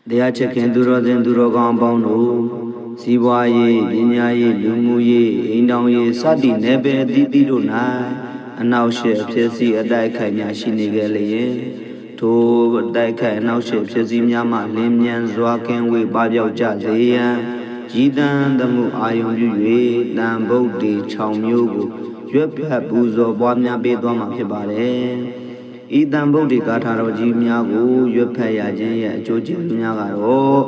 တရားချက်ခင်သူတော်စင်သူတော်ကောင်းအပေါင်းတို့စီးပွားရေးပညာရေးလူမှုရေးအိမ်တောင်ရေးစသည်နယ်ပယ်အသီးသီးတို့၌အနောက်ရှေ့အဖြစ်စီအတိုက်ခိုက်များရှိနေကြလျင်ထိုအတိုက်ခိုက်အနောက်ရှေ့ဖြစ်စီများမှလင်းမြန်စွာကင်းဝေးပပျောက်ကြစေရန်ရည်တန်သမှုအာယုံပြု၍တန်ဗုဒ္ဓေ6မျိုးကိုရွက်ဖက်ပူဇော်ပွားများပေးသွားမှာဖြစ်ပါတယ်ဤတန်ဗုဒ္ဓေဂါထာတော်ကြီးများကိုရွက်ဖက်ရခြင်းရဲ့အကျိုးကျေးဇူးများကတော့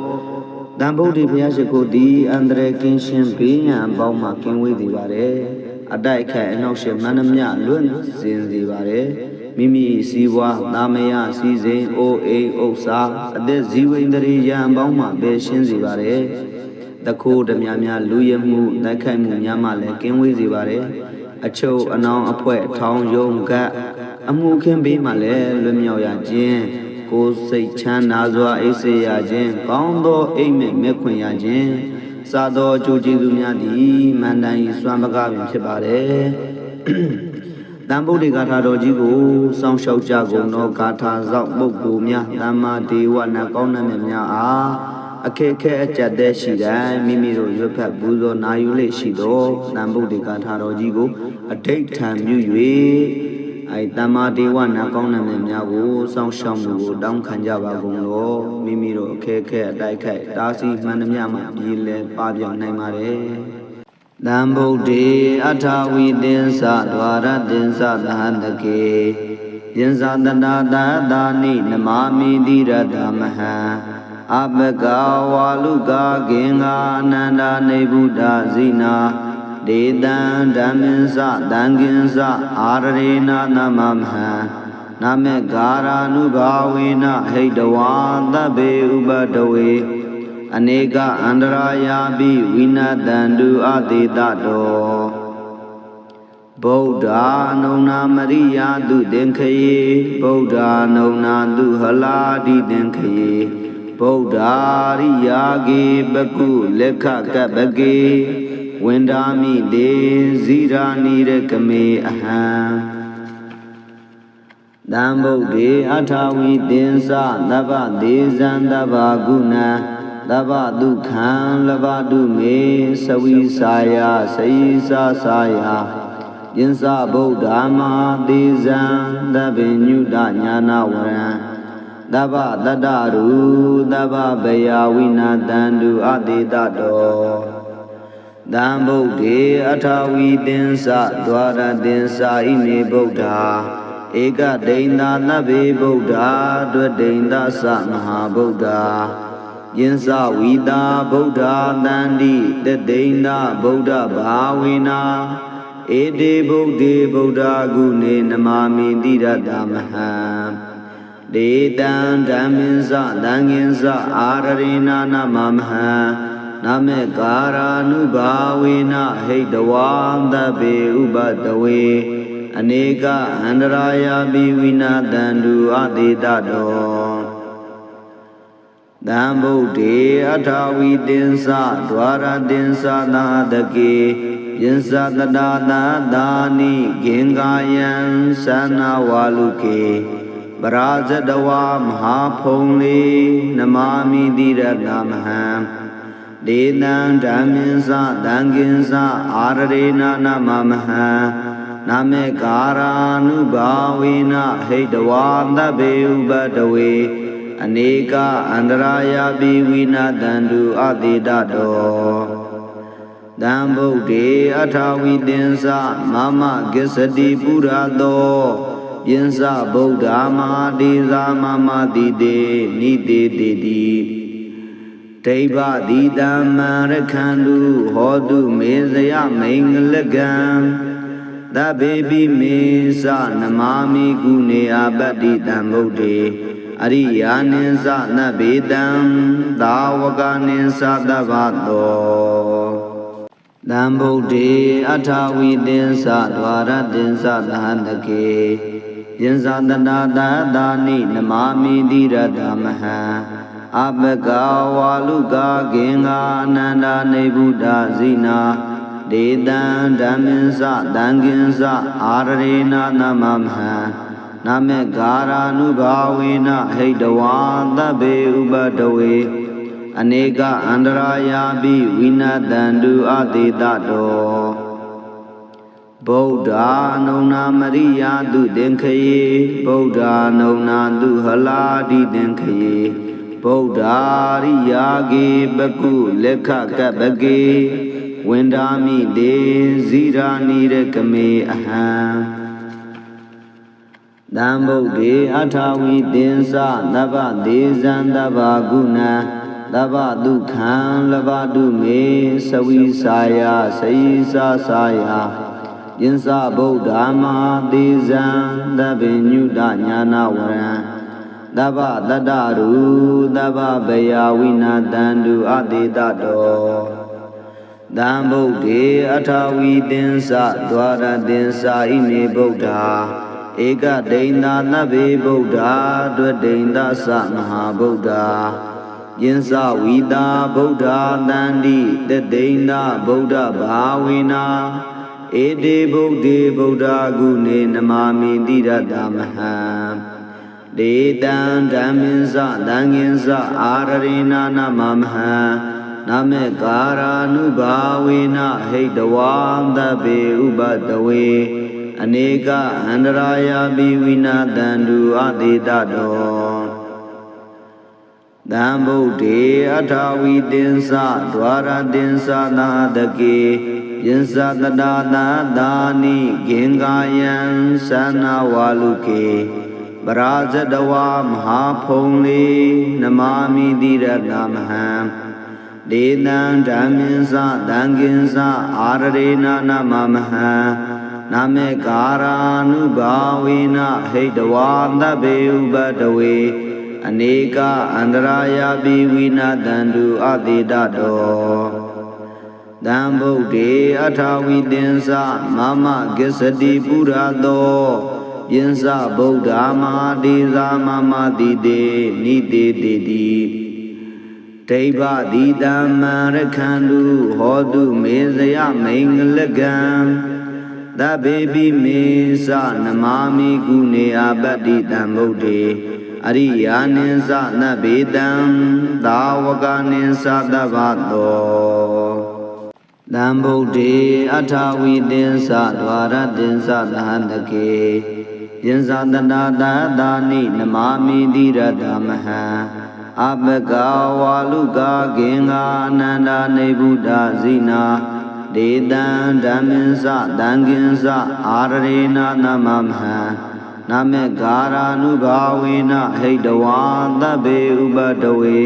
တန်ဗုဒ္ဓေဘုရားရှိခိုးသည်အန္တရာယ်ကင်းရှင်းဘေးရန်အပေါင်းမှကင်းဝေးစေပါတယ်အတိုက်ခိုက်အနောက်ရှေ့မှန်သမျှလွတ်စင်စေပါတယ်မိမိစီးပွားသာမယစီစဉ်အိုအိမ်ဥစ္စာအသက်ဇီဝိန္ဒြေရန်အပေါင်းမှပဲရှင်းစေပါတယ်တခိုးဓမြများလူရမှုတိုက်ခိုက်မှုများမှလည်းကင်းဝေးစေပါတယ်အချုပ်အနှောင်အဖွဲ့ထောင်ယုံကအမှုခင်းပေးမှလည်းလွတ်မြောက်ရခြင်းကိုယ်စိတ်ချမ်းသာစွာအိပ်စေရခြင်းကောင်းသောအိမ်မက်မဲ့ခွင့်ရခြင်းစာသောအကျိုးကျေးဇူးများသည်မန္တန်၏စွမ်းပကားပင်ဖြစ်ပါတယ်တန်ဗုဒ္ဓေဂါထာတော်ကြီးကိုစောင့်ရှောက်ကြကုန်သောဂါထာစောင့်ပုဂ္ဂိုလ်များတမ္မာဒေဝနာကောင်းနတ်များအားအခက်ခဲအကျက်တဲ့ရှိတိုင်းမိမိတို့ရွတ်ဖတ်ပူဇော်နာယူလေရှိသောတန်ဗုဒ္ဓေဂါထာတော်ကြီးကိုအဋိဋ္ဌံပြု၍တမ္မာဒေဝနာကောင်းနတ်များကိုစောင့်ရှောက်မှုကိုတောင်းခံကြပါကုန်လောမိမိတို့အခက်ခဲအတိုက်ခိုက်တားဆီးမှန်သမျှမှပြည်လဲပပြောင်းနိုင်ပါတယ်တံဗုဒ္ဓေအထာဝိသင်္စဒွါရသင်္စသဟတကေယင်္စတနာတာတာနိနမာမိတိရတမဟံအပကဝါလူကာဂင်္ဂာအနန္ဒာနေဗုဒ္ဓဇိနာဒေတံဓမ္မင်္စတံကင်္စအာရရေနာနမမဟံနမေကာရာနုဘာဝေနဟိတဝါသဗ္ဗေဥပတဝေအနေကအန္တရာယာပိဝိနတံတုအတေတတောဗုဒ္ဓအနုနာမရိယာတုသင်္ခယေဗုဒ္ဓအနုနာတုဟလာတိသင်္ခယေဗုဒ္ဓရိယာကေပကုလက်ခကပကေဝန္ဒာမိတေဇိရာနိရကမေအဟံတံဗုဒ္ဓေအထာဝိသင်္စသဗ္ဗဒေဇံသဗ္ဗဂုဏံသဗ္ဗဒုက္ခံလဘတုမေသဝိစာယစေယစာစာယယင်္စဗုဒ္ဓမဟာသေဇံသဗ္ဗညုတညာနာဝရံသဗ္ဗတတ္တရူသဗ္ဗဗယဝိနာတံတုအတေတတောတံဗုဒ္ဓေအထာဝိသင်္စဒွါရသင်္စဣမေဗုဒ္ဓဧကဒိန္တာသဗ္ဗေဗုဒ္ဓဒွဒိန္တသမဟာဗုဒ္ဓယင်္စဝိတာဗုဒ္ဓတန္တိတဒိန္တာဗုဒ္ဓဘာဝေနာဧတေဗုဒ္ဓေဗုဒ္ဓဂုဏေနမာမိတိရတမဟံဒေတံဓမ္မင်္စသံဃင်္စအာရရေနာနမမဟံနမေကာရာနုဘာဝေနဟိတဝါသဗ္ဗေဥပတဝေအနေကအန္တရာယာပိဝိနာတံတုအတေတတောတံဗုဒ္ဓေအထာဝိသင်္စဒွါရသင်္စနာတကေယင်္စတတာတာတာနိဂင်္ဂာယံသနာဝါလူကေပရာဇတဝါမဟာဖုံလေနမာမိတိရတမဟံဒေတံဓမ္မင်္စသံဃင်္စအာရရေနာနမမဟံနမေကာရာနုဘာဝေနဟိတဝါသဗ္ဗေဥပတဝေအနေကအန္တရာယာပိဝိနာတံတုအတေတတောတံဗုဒ္ဓေအထာဝိသင်္စမမဂစ္စတိပုရသောယင်္စဗုဒ္ဓမဟာဒေဇာမမတိတေနိတေတေတိဒိဗ္ဗတိတမ္မရခန္တုဟောတုမေဇယမိန်္ဂလကံသဗ္ဗေပိမေသနမာမိကုနေအပတ္တိတံဗုဒ္ဓေအရိယာနိသနဗေတံသာဝကနိသသဗ္ဗတောတံဗုဒ္ဓေအထာဝိသင်္စဒွါရသင်္စသဟတကေယင်္စတနာတာတာနိနမာမိတိရတမဟံအပကဝါလူကာဂင်္ဂာအနန္ဒာနေဗုဒ္ဓဇိနာဒေတံဓမ္မင်္စတံကင်္စအာရရေနာနမမဟံန နာမေဂါရာနုဘာဝေနဟိတဝါသဗ္ဗေဥပတဝေအနေကအန္တရာယာပိဝိနတန္တုအတေတတောဗုဒ္ဓနုံနာမရိယာတုသင်္ခယေဗုဒ္ဓနုံနာတုဟလာတိသင်္ခယေဗုဒ္ဓရိယာကေပကုလက်ခကပ္ပကေဝန္ဒာမိတေဇိရာနိရကမေအဟံတံဗုဒ္ဓေအထာဝိသင်္စသဗ္ဗဒေဇံသဗ္ဗဂုဏံသဗ္ဗဒုက္ခံလဘတုမေသဝိစာယစေစာစာယယင်္စဗုဒ္ဓမဟာသေဇံသဗ္ဗညုတညာနာဝရံသဗ္ဗတတ္တရူသဗ္ဗဗယဝိနာတန္တုအတေတတောတံဗုဒ္ဓေအထာဝိသင်္စဒွါရသင်္စာဣမေဗုဒ္ဓဧကဒိန္တာနဗ္ဗေဗုဒ္ဓဒွဒိန္တသမဟာဗုဒ္ဓယင်္စဝိတာဗုဒ္ဓတန္တိတဒိန္တဗုဒ္ဓဘာဝေနာဧတေဗုဒ္ဓေဗုဒ္ဓဂုဏေနမာမိတိရတမဟံဒေတံဓမ္မင်းစသံဃင်္စအာရရေနာနမမဟံနမေကာရာနုဘာဝေနဟိတဝါသဗ္ဗေဥပတဝေအနေကအန္တရာယာပိဝိနာတန္တုအတေတတောတံဗုဒ္ဓေအထာဝိသင်္စဒွါရသင်္စနာတကေယင်္စတတာသာသာနိဂင်္ဂာယံသနာဝါလုကေပရာဇတဝါမဟာဖုံလေနမာမိတိရတမဟံဒေတံဓမ္မင်းစသံဃင်္စအာရရေနာနမမဟံနမေကာရာနုဘာဝေနဟိတဝါသဗ္ဗေဥပတဝေအနေကအန္တရာယာပိဝိနာတန္တုအတေတတောတံဗုဒ္ဓေအထာဝိသင်္စမမဂစ္စတိပုရသောယင်္စဗုဒ္ဓမဟာဒေဇာမမတိတေနိတေတိတိဒိဗ္ဗတိတမ္မရခန္တုဟောတုမေဇယမိန်္ဂလကံသဗ္ဗေပိမေသနမာမိကုနေအပတ္တိတံဗုဒ္ဓေအရိယာနိသနဗ္ဗေတံသာဝကနိသသဗ္ဗတောတံဗုဒ္ဓေအထာဝိသင်္စဒွါရသင်္စသဟန္တကေယင်္စတနာသာသာနိနမာမိတိရတမဟံအပကဝါလုကာဂင်္ဂာအနန္တနေဗုဒ္ဓဇိနာဒေတံဓမ္မင်းစသံဃင်္စအာရရေနာနမမဟံနမေဂါရာနုဘာဝေနဟိတဝါသဗ္ဗေဥပတဝေ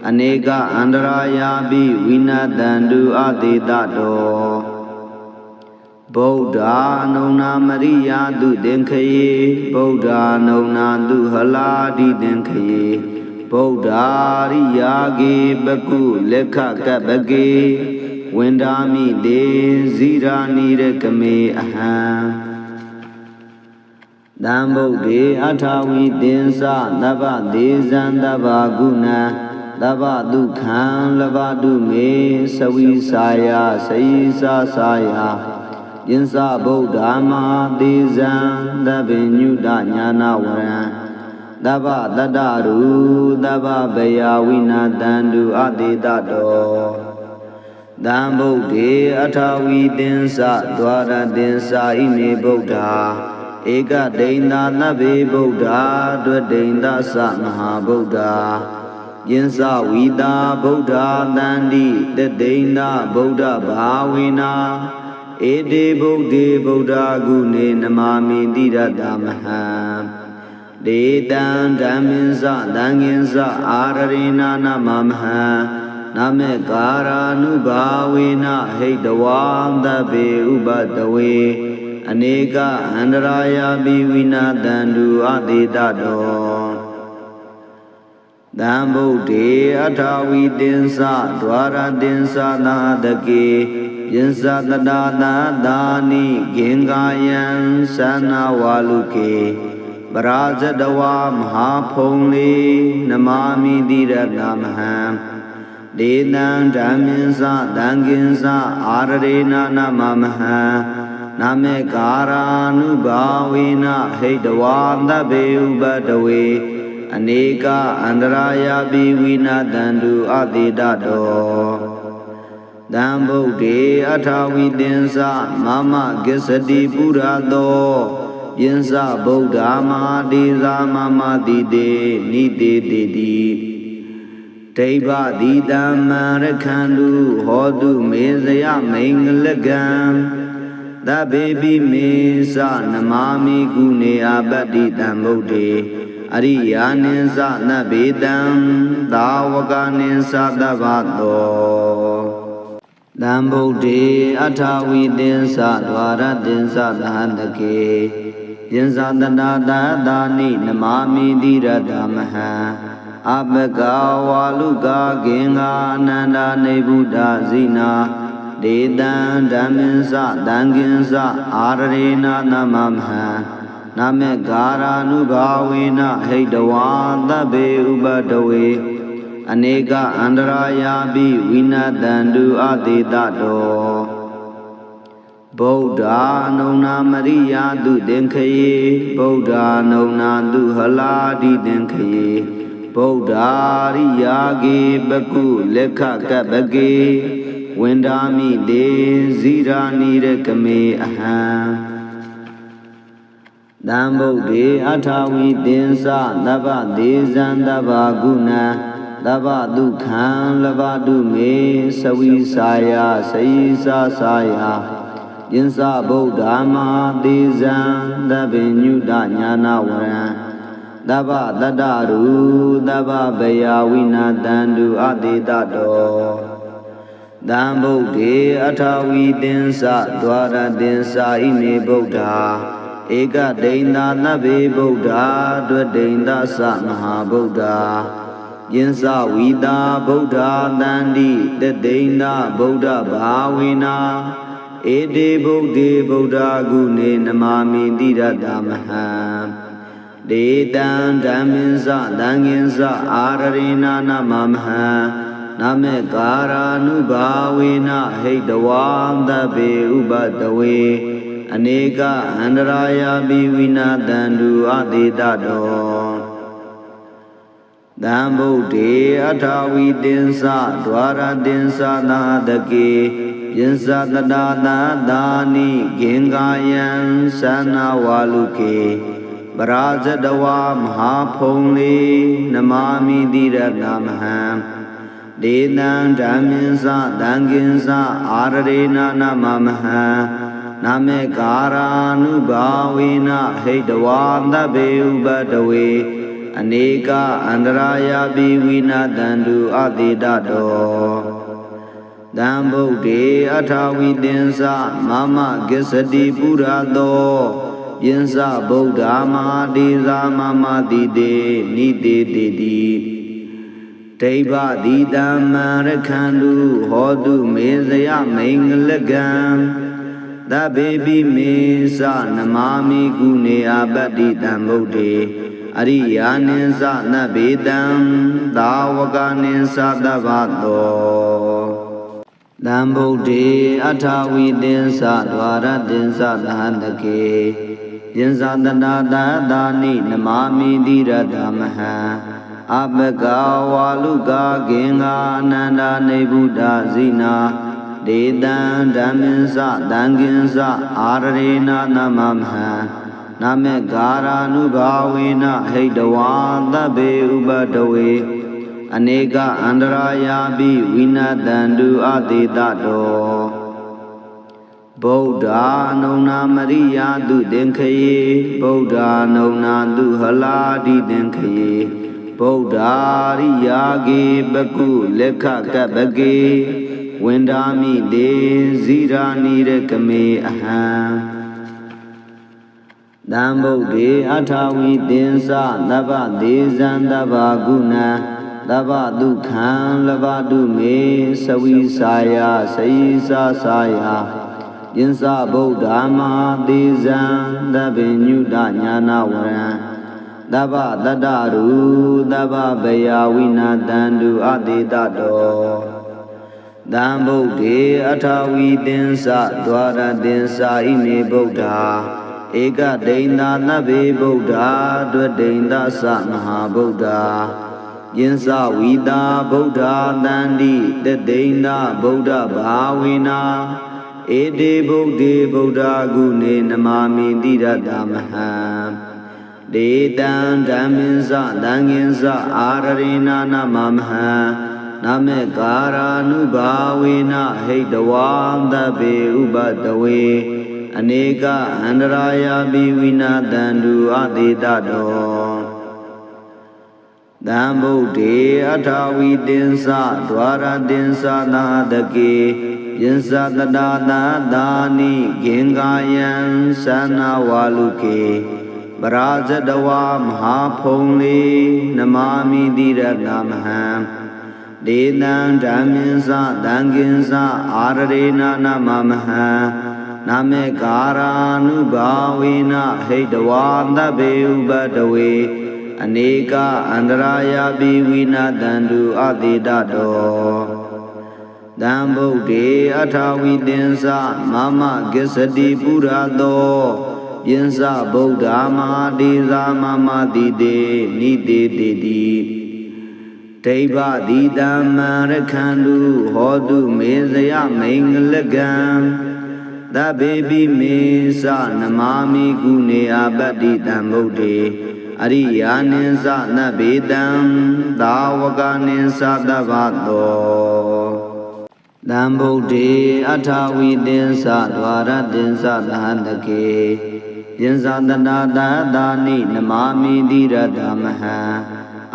အနေကအန္တရာယာပိဝိနာတန္တုအတေတတောဗုဒ္ဓနုံနာမရိယာတုသင်္ခယေဗုဒ္ဓနုံနာတုဟလာတိသင်္ခယေဗုဒ္ဓရိယာကေပကုလက်ခကပ္ပကေဝန္ဒာမိတေဇိရာနိရကမေအဟံတံဗုဒ္ဓေအထာဝိသင်္စသဗ္ဗဒေဇံသဗ္ဗဂုဏံသဗ္ဗဒုက္ခံလဘတုမေသဝိစာယစေစာစာယယင်္စဗုဒ္ဓမဟာသေဇံသဗ္ဗညုတညာနာဝရံသဗ္ဗတတ္တရူသဗ္ဗဗယဝိနာတန္တုအတေတတောတံဗုဒ္ဓေအထာဝိသင်္စဒွါရသင်္စာဣမေဗုဒ္ဓဧကဒိန္တာနဗ္ဗေဗုဒ္ဓဒွဒိန္တသမဟာဗုဒ္ဓယင်္စဝိတာဗုဒ္ဓတန္တိတဒိန္တဗုဒ္ဓဘာဝေနာဧတေဗုဒ္ဓေဗုဒ္ဓဂုဏေနမာမိတိရတမဟံဒေတံဓမ္မင်းစသံဃင်္စအာရရေနာနမမဟံနမေကာရာနုဘာဝေနဟိတဝါသဗ္ဗေဥပတဝေအနေကအန္တရာယာပိဝိနာတန္တုအတေတတောတံဗုဒ္ဓေအထာဝိသင်္စဒွါရသင်္စနာတကေယင်္စတတာသာသာနိဂင်္ဂာယံသနာဝါလုကေပရာဇတဝါမဟာဖုံလေနမာမိတိရတမဟံဒေတံဓမ္မင်းစသံဃင်္စအာရရေနာနမမဟံ နာမေကာရာနုဘာဝေနဟိတဝါသဗ္ဗေဥပတဝေအနေကအန္တရာယပိဝိနာတန္တုအတိတတောတံဗုဒ္ဓေအထာဝိတင်္စမမဂစ္စတိပုရသောယင်းစဗုဒ္ဓမဟာတိသာမမတိတေနိတေတိတိဒိဗ္ဗတိတံမံရခန္တုဟောတုမေဇယမိန်္ဂလကံသဗ္ဗေပိမေသနမာမိကုနေအပတ္တိတံဗုဒ္ဓေအရိယာနိသနဗ္ဗေတံသာဝကနိသသဗ္ဗတောတံဗုဒ္ဓေအထာဝိတင်္စဒွါရတင်္စသဟန္တကေယင်္စတနာတသာနိနမာမိတိရတမဟံအပကဝါလုကာဂင်္ဂာအနန္ဒာနေဗုဒ္ဓဇိနာဒေတံဓမ္မင်္စတံကင်္စအာရရေနနမမဟံနမေကာရာနုဘာဝေနဟိတဝါသဗ္ဗေဥပတဝေအနေကအန္တရာယာပိဝိနာတန္တုအတိတတောဗုဒ္ဓအနုနာမရိယာတုသင်္ခယေဗုဒ္ဓအနုနာတုဟလာတိသင်္ခယေဗုဒ္ဓရိယာကေပကုလက်ခကပကေဝန္ဒာမိတေဇိရာနိရကမေအဟံတံဗုဒ္ဓေအထာဝိတင်္စသဗ္ဗဒေဇံသဗ္ဗဂုဏံသဗ္ဗဒုက္ခံလဘတုမေသဝိစာယစေယိစာစာယယင်းစဗုဒ္ဓမဟာဒေဇံသဗ္ဗညုတညာနာဝရံသဗ္ဗတတ္တရူသဗ္ဗဗယဝိနာတန္တုအတိတတောတံဗုဒ္ဓေအထာဝိတင်္စဒွါရတင်္စဣမေဗုဒ္ဓဧကဒိန္တာနဗ္ဗေဗုဒ္ဓဒွဒိန္တသမဟာဗုဒ္ဓယင်းစဝိတာဗုဒ္ဓတန္တိတဒိန္တာဗုဒ္ဓဘာဝေနာဧတေဗုဒ္ဓေဗုဒ္ဓဂုဏေနမာမိတိရတမဟံဒေတံဓမ္မင်္စသံဃင်္စအာရရေနနမမဟံနမေကာရာနုဘာဝေနဟိတဝါသဗ္ဗေဥပတဝေအနေကအန္တရာယာပိဝိနာတန္တုအတိတတောတံဗုဒ္ဓေအထာဝိတင်္စဒွါရတင်္စနာတကေယင်္စတတာသာသာနိဂင်္ဂာယံသနာဝါလုကေပရာဇတဝါမဟာဖုံလေနမာမိတိရတမဟံဒေတံဓမ္မင်္စသံဃင်္စအာရရေနနမမဟံနမေကာရာနုဘာဝေနဟိတဝါသဗ္ဗေဥပတဝေအနေကအန္တရာယာပိဝိနာတန္တုအတိတတောတံဗုဒ္ဓေအထာဝိတင်္စမမဂစ္စတိပုရသောယင်းစဗုဒ္ဓမဟာတိသာမမတိတေနိတေတိတိဒိဗ္ဗတိတံမံရခန္တုဟောတုမေဇယမိန်္ဂလကံသဗ္ဗေပိမေသနမာမိကုနေအပတ္တိတံဗုဒ္ဓေအရိယာနိသနဗ္ဗေတံသာဝကနိသသဗ္ဗတောတံဗုဒ္ဓေအထာဝိတင်္စဒွါရတင်္စသဟန္တကေယင်္စတနာတသာနိနမာမိတိရတမဟံအပကဝါလုကာဂင်္ဂာအနန္ဒာနေဗုဒ္ဓဇိနာဒေတံဓမ္မင်္စတံဃင်္စအာရရေနနမမဟံနမေကာရာနုဘာဝေနဟိတဝါသဗ္ဗေဥပတဝေအနေကအန္တရာယာပိဝိနာတန္တုအတိတတောဗုဒ္ဓအနုနာမရိယာတုသင်္ခယေဗုဒ္ဓအနုနာတုဟလာတိသင်္ခယေဗုဒ္ဓရိယာကေပကုလက်ခကပကေဝန္ဒာမိတေဇိရာနိရကမေအဟံတံဗုဒ္ဓေအထာဝိတင်္စသဗ္ဗဒေဇံသဗ္ဗဂုဏံသဗ္ဗဒုက္ခံလဘတုမေသဝိစာယစေယိစာစာယယင်းစဗုဒ္ဓမဟာဒေဇံသဗ္ဗညုတညာနာဝရံသဗ္ဗတတ္တရူသဗ္ဗဗယဝိနာတန္တုအတိတတော သံဗုဒ္ဓေအထာဝီသင်္စဒွါရသင်္စာဣမေဗုဒ္ဓဧကဒိဏသဗ္ဗေဗုဒ္ဓဒွဒိဏသမဟာဗုဒ္ဓယင်္စဝီတာဗုဒ္ဓတန္တိတသိဏဗုဒ္ဓဘာဝေနာဧတေဗုဒ္ဓေဗုဒ္ဓဂုဏေနမာမိတိရတမဟံဒေတံဓမ္မင်္စသံဃင်္စအာရရေနာနမမဟံနမေကာရာနုဘာဝေနဟိတဝံသဗ္ဗေဥပတဝေအနေကအန္တရာယပိဝိနာတန္တုအသေတတောသံဗုဒ္ဓေအထာဝီသင်္စဒွါရသင်္စနာတကေယင်္စတတာသာသာနိဂင်္ဂာယံသနာဝါလုကေပရာဇတဝါမဟာဖုံလေနမာမိတိရတမဟံဒေနံဓမ္မင်္စသံဃင်္စအာရရေနာနမမဟံနမေကာရာနုဘာဝေနဟိတဝါသဗ္ဗေဥပတဝေအနေကအန္တရာယပိဝိနာတန္တုအသေတတောသံဗုဒ္ဓေအထာဝီသင်္စမမဂစ္စတိပုရသောယင်္စဗုဒ္ဓမာဒေသာမမတိတေနိတေတိတိဒိဗ္ဗတိတမ္မရခန္တုဟောတုမေဇယမိန်္ဂလကံသဗ္ဗေပိမေသနမာမိကုနေအပတ္တိတံဗုဒ္ဓေအရိယာနိသနဗ္ဗေတံသာဝကနိသသဗ္ဗတောသံဗုဒ္ဓေအထာဝီသင်္စဒွါရသင်္စသဟတကေယင်္စတနာသာသာနိနမာမိတိရတမဟံ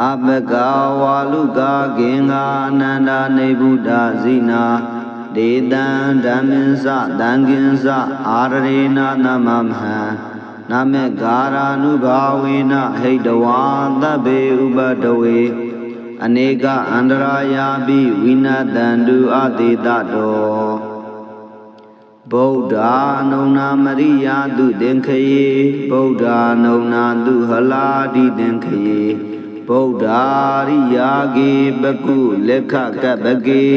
အပကဝါလုကာဂင်္ဂာအနန္တနေဗုဒ္ဓဇိနာဒေတံဓမ္မင်္စသံဃင်္စအာရရေနာနမမဟံနမေကာရာနုဘာဝေနဟိတဝါသဗ္ဗေဥပတဝေအနေကအန္တရာယပိဝိနာတန္တုအသေတတောဗုဒ္ဓအနုနာမရိယာတုသင်္ခယေဗုဒ္ဓအနုနာတုဟလာတိသင်္ခယေဗုဒ္ဓရိယာကေပကုလက်ခကပကေ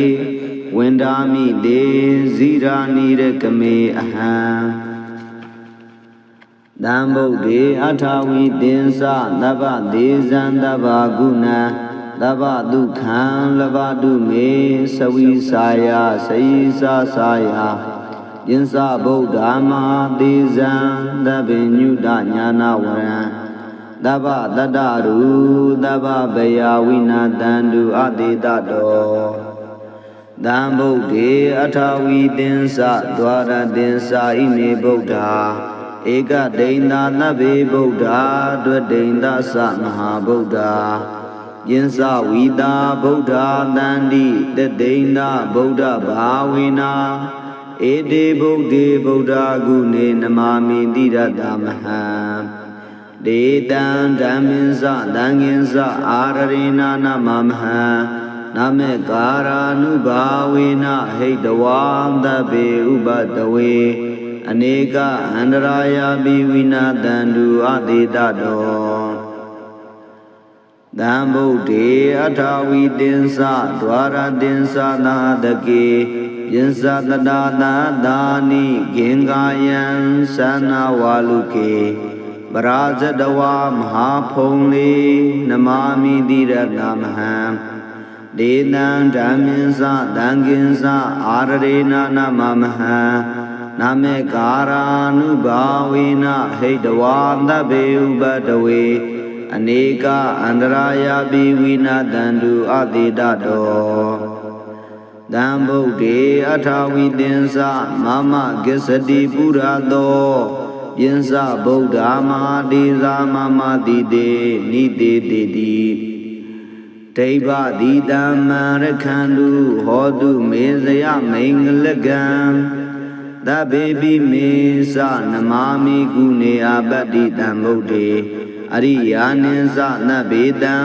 ဝန္ဒာမိတေဇိရာနိရကမေအဟံသံဗုဒ္ဓေအထာဝီသင်္စသဗ္ဗဒေဇံသဗ္ဗဂုဏံသဗ္ဗဒုက္ခံလဘတုမေသဝိစာယစေယစာစာယယင်္စဗုဒ္ဓမာသေဇံသဗ္ဗညုတညာနာဝရံသဗ္ဗတတ္တရူသဗ္ဗဗယဝိနာတန္တုအသေတတောသံဗုဒ္ဓေအထာဝီသင်္စဒွါရသင်္စာဣမေဗုဒ္ဓဧကဒိဏသဗ္ဗေဗုဒ္ဓဒွဒိဏသမဟာဗုဒ္ဓယင်္စဝီတာဗုဒ္ဓတန္တိတသိဏဗုဒ္ဓဘာဝေနာဧတေဗုဒ္ဓေဗုဒ္ဓဂုဏေနမာမိတိရတမဟံဒေတံဓမ္မင်္စသံဃင်္စအာရရေနာနမမဟံနမေကာရာနုဘာဝေနဟိတဝံသဗ္ဗေဥပတဝေအနေကအန္တရာယပိဝိနာတန္တုအသေတတောသံဗုဒ္ဓေအထာဝီသင်္စဒွါရသင်္စနာတကေယင်္စတတာသာသာနိဂင်္ဂာယံသနာဝါလုကေပရာဇတဝါမဟာဖုံလေနမာမိတိရတမဟံဒေနံဓမ္မင်္စသံဃင်္စအာရရေနာနမမဟံနမေကာရာနုဘာဝေနဟိတဝါသဗ္ဗေဥပတဝေအနေကအန္တရာယပိဝိနာတန္တုအသေတတောသံဗုဒ္ဓေအထာဝီသင်္စမမဂစ္စတိပုရသောယင်္စဗုဒ္ဓမာဒေသာမမတိတေနိတေတိတိဒိဗ္ဗတိတမ္မရခန္တုဟောတုမေဇယမိန်္ဂလကံသဗ္ဗေပိမေသနမာမိကုနေအပတ္တိတံဗုဒ္ဓေအရိယာနိသနဗ္ဗေတံ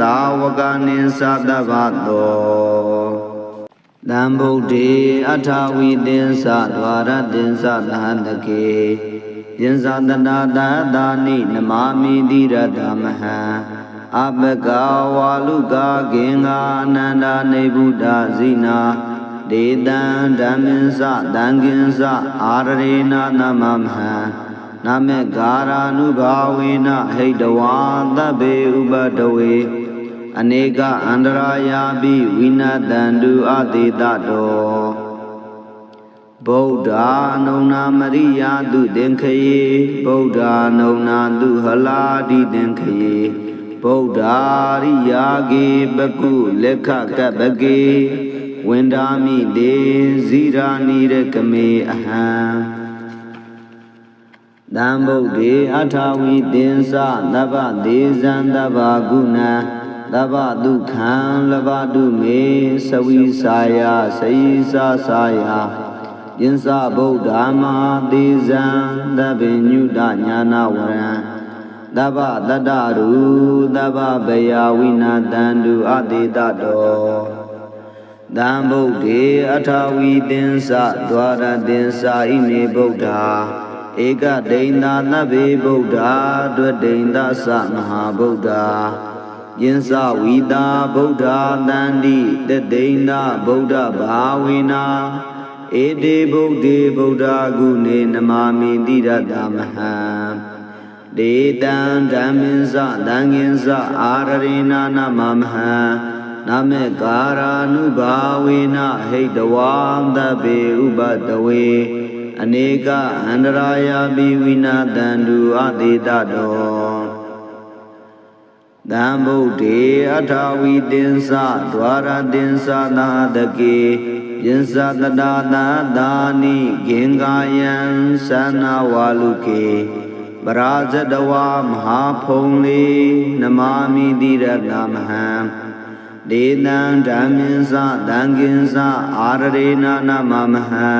သာဝကနိသသဗ္ဗတောသံဗုဒ္ဓေအထာဝီသင်္စဒွါရသင်္စသဟတကေယင်္စတနာသာသာနိနမာမိတိရတမဟံအပကဝါလုကာဂင်္ဂာအနန္တနေဗုဒ္ဓဇိနာ ဒေတံဓမ္မင်္စသံဃင်္စအာရရေနသမမဟံနမေကာရာနုဘာဝေနဟိတဝါသဗ္ဗေဥပတဝေအနေကအန္တရာယာပိဝိနတံတုအသေတတောဗုဒ္ဓအနုနာမရိယာတုသင်္ခယေဗုဒ္ဓအနုနာတုဟလာတိသင်္ခယေဗုဒ္ဓရိယာကေပကုလက်ခကပ္ပကေဝန္ဒာမိတေဇိရာနိရကမေအဟံသံဗုဒ္ဓေအထာဝိသင်္စသဗ္ဗဒေဇံသဗ္ဗဂုဏံသဗ္ဗဒုက္ခံလဘတုမေသဝိစာယစေယိစာစာယယင်္စဗုဒ္ဓမဟာသေဇံသဗ္ဗညုတညာနာဝရံသဗ္ဗတတ္တရူသဗ္ဗဗယဝိနာတံတုအသေတတောသံဗုဒ္ဓေအထာဝိသင်္စဒွါရသင်္စာဣမေဗုဒ္ဓဧကဒိန္တာသဗ္ဗေဗုဒ္ဓဒွဒိန္တသမဟာဗုဒ္ဓယင်္စဝိတာဗုဒ္ဓတန္တိတဒိန္တဗုဒ္ဓဘာဝေနာဧတေဗုဒ္ဓေဗုဒ္ဓဂုဏေနမာမိတိရတမဟံဒေတံဓမ္မင်္စသံဃင်္စအာရရေနနမမဟံနမေကာရာနုဘာဝေနဟိတဝါသဗ္ဗေဥပတဝေအနေကအန္တရာယာပိဝိနာတံတုအသေတတောသံဗုဒ္ဓေအထာဝိသင်္စဒွါရသင်္စနာတကေယင်္စတတာသာသာနိဂင်္ဂာယံသနာဝါလုကေပရာဇတဝါမဟာဖုံလေနမာမိတိရတမဟံဒေတံဓမ္မင်္စသံဃင်္စအာရရေနနမမဟံ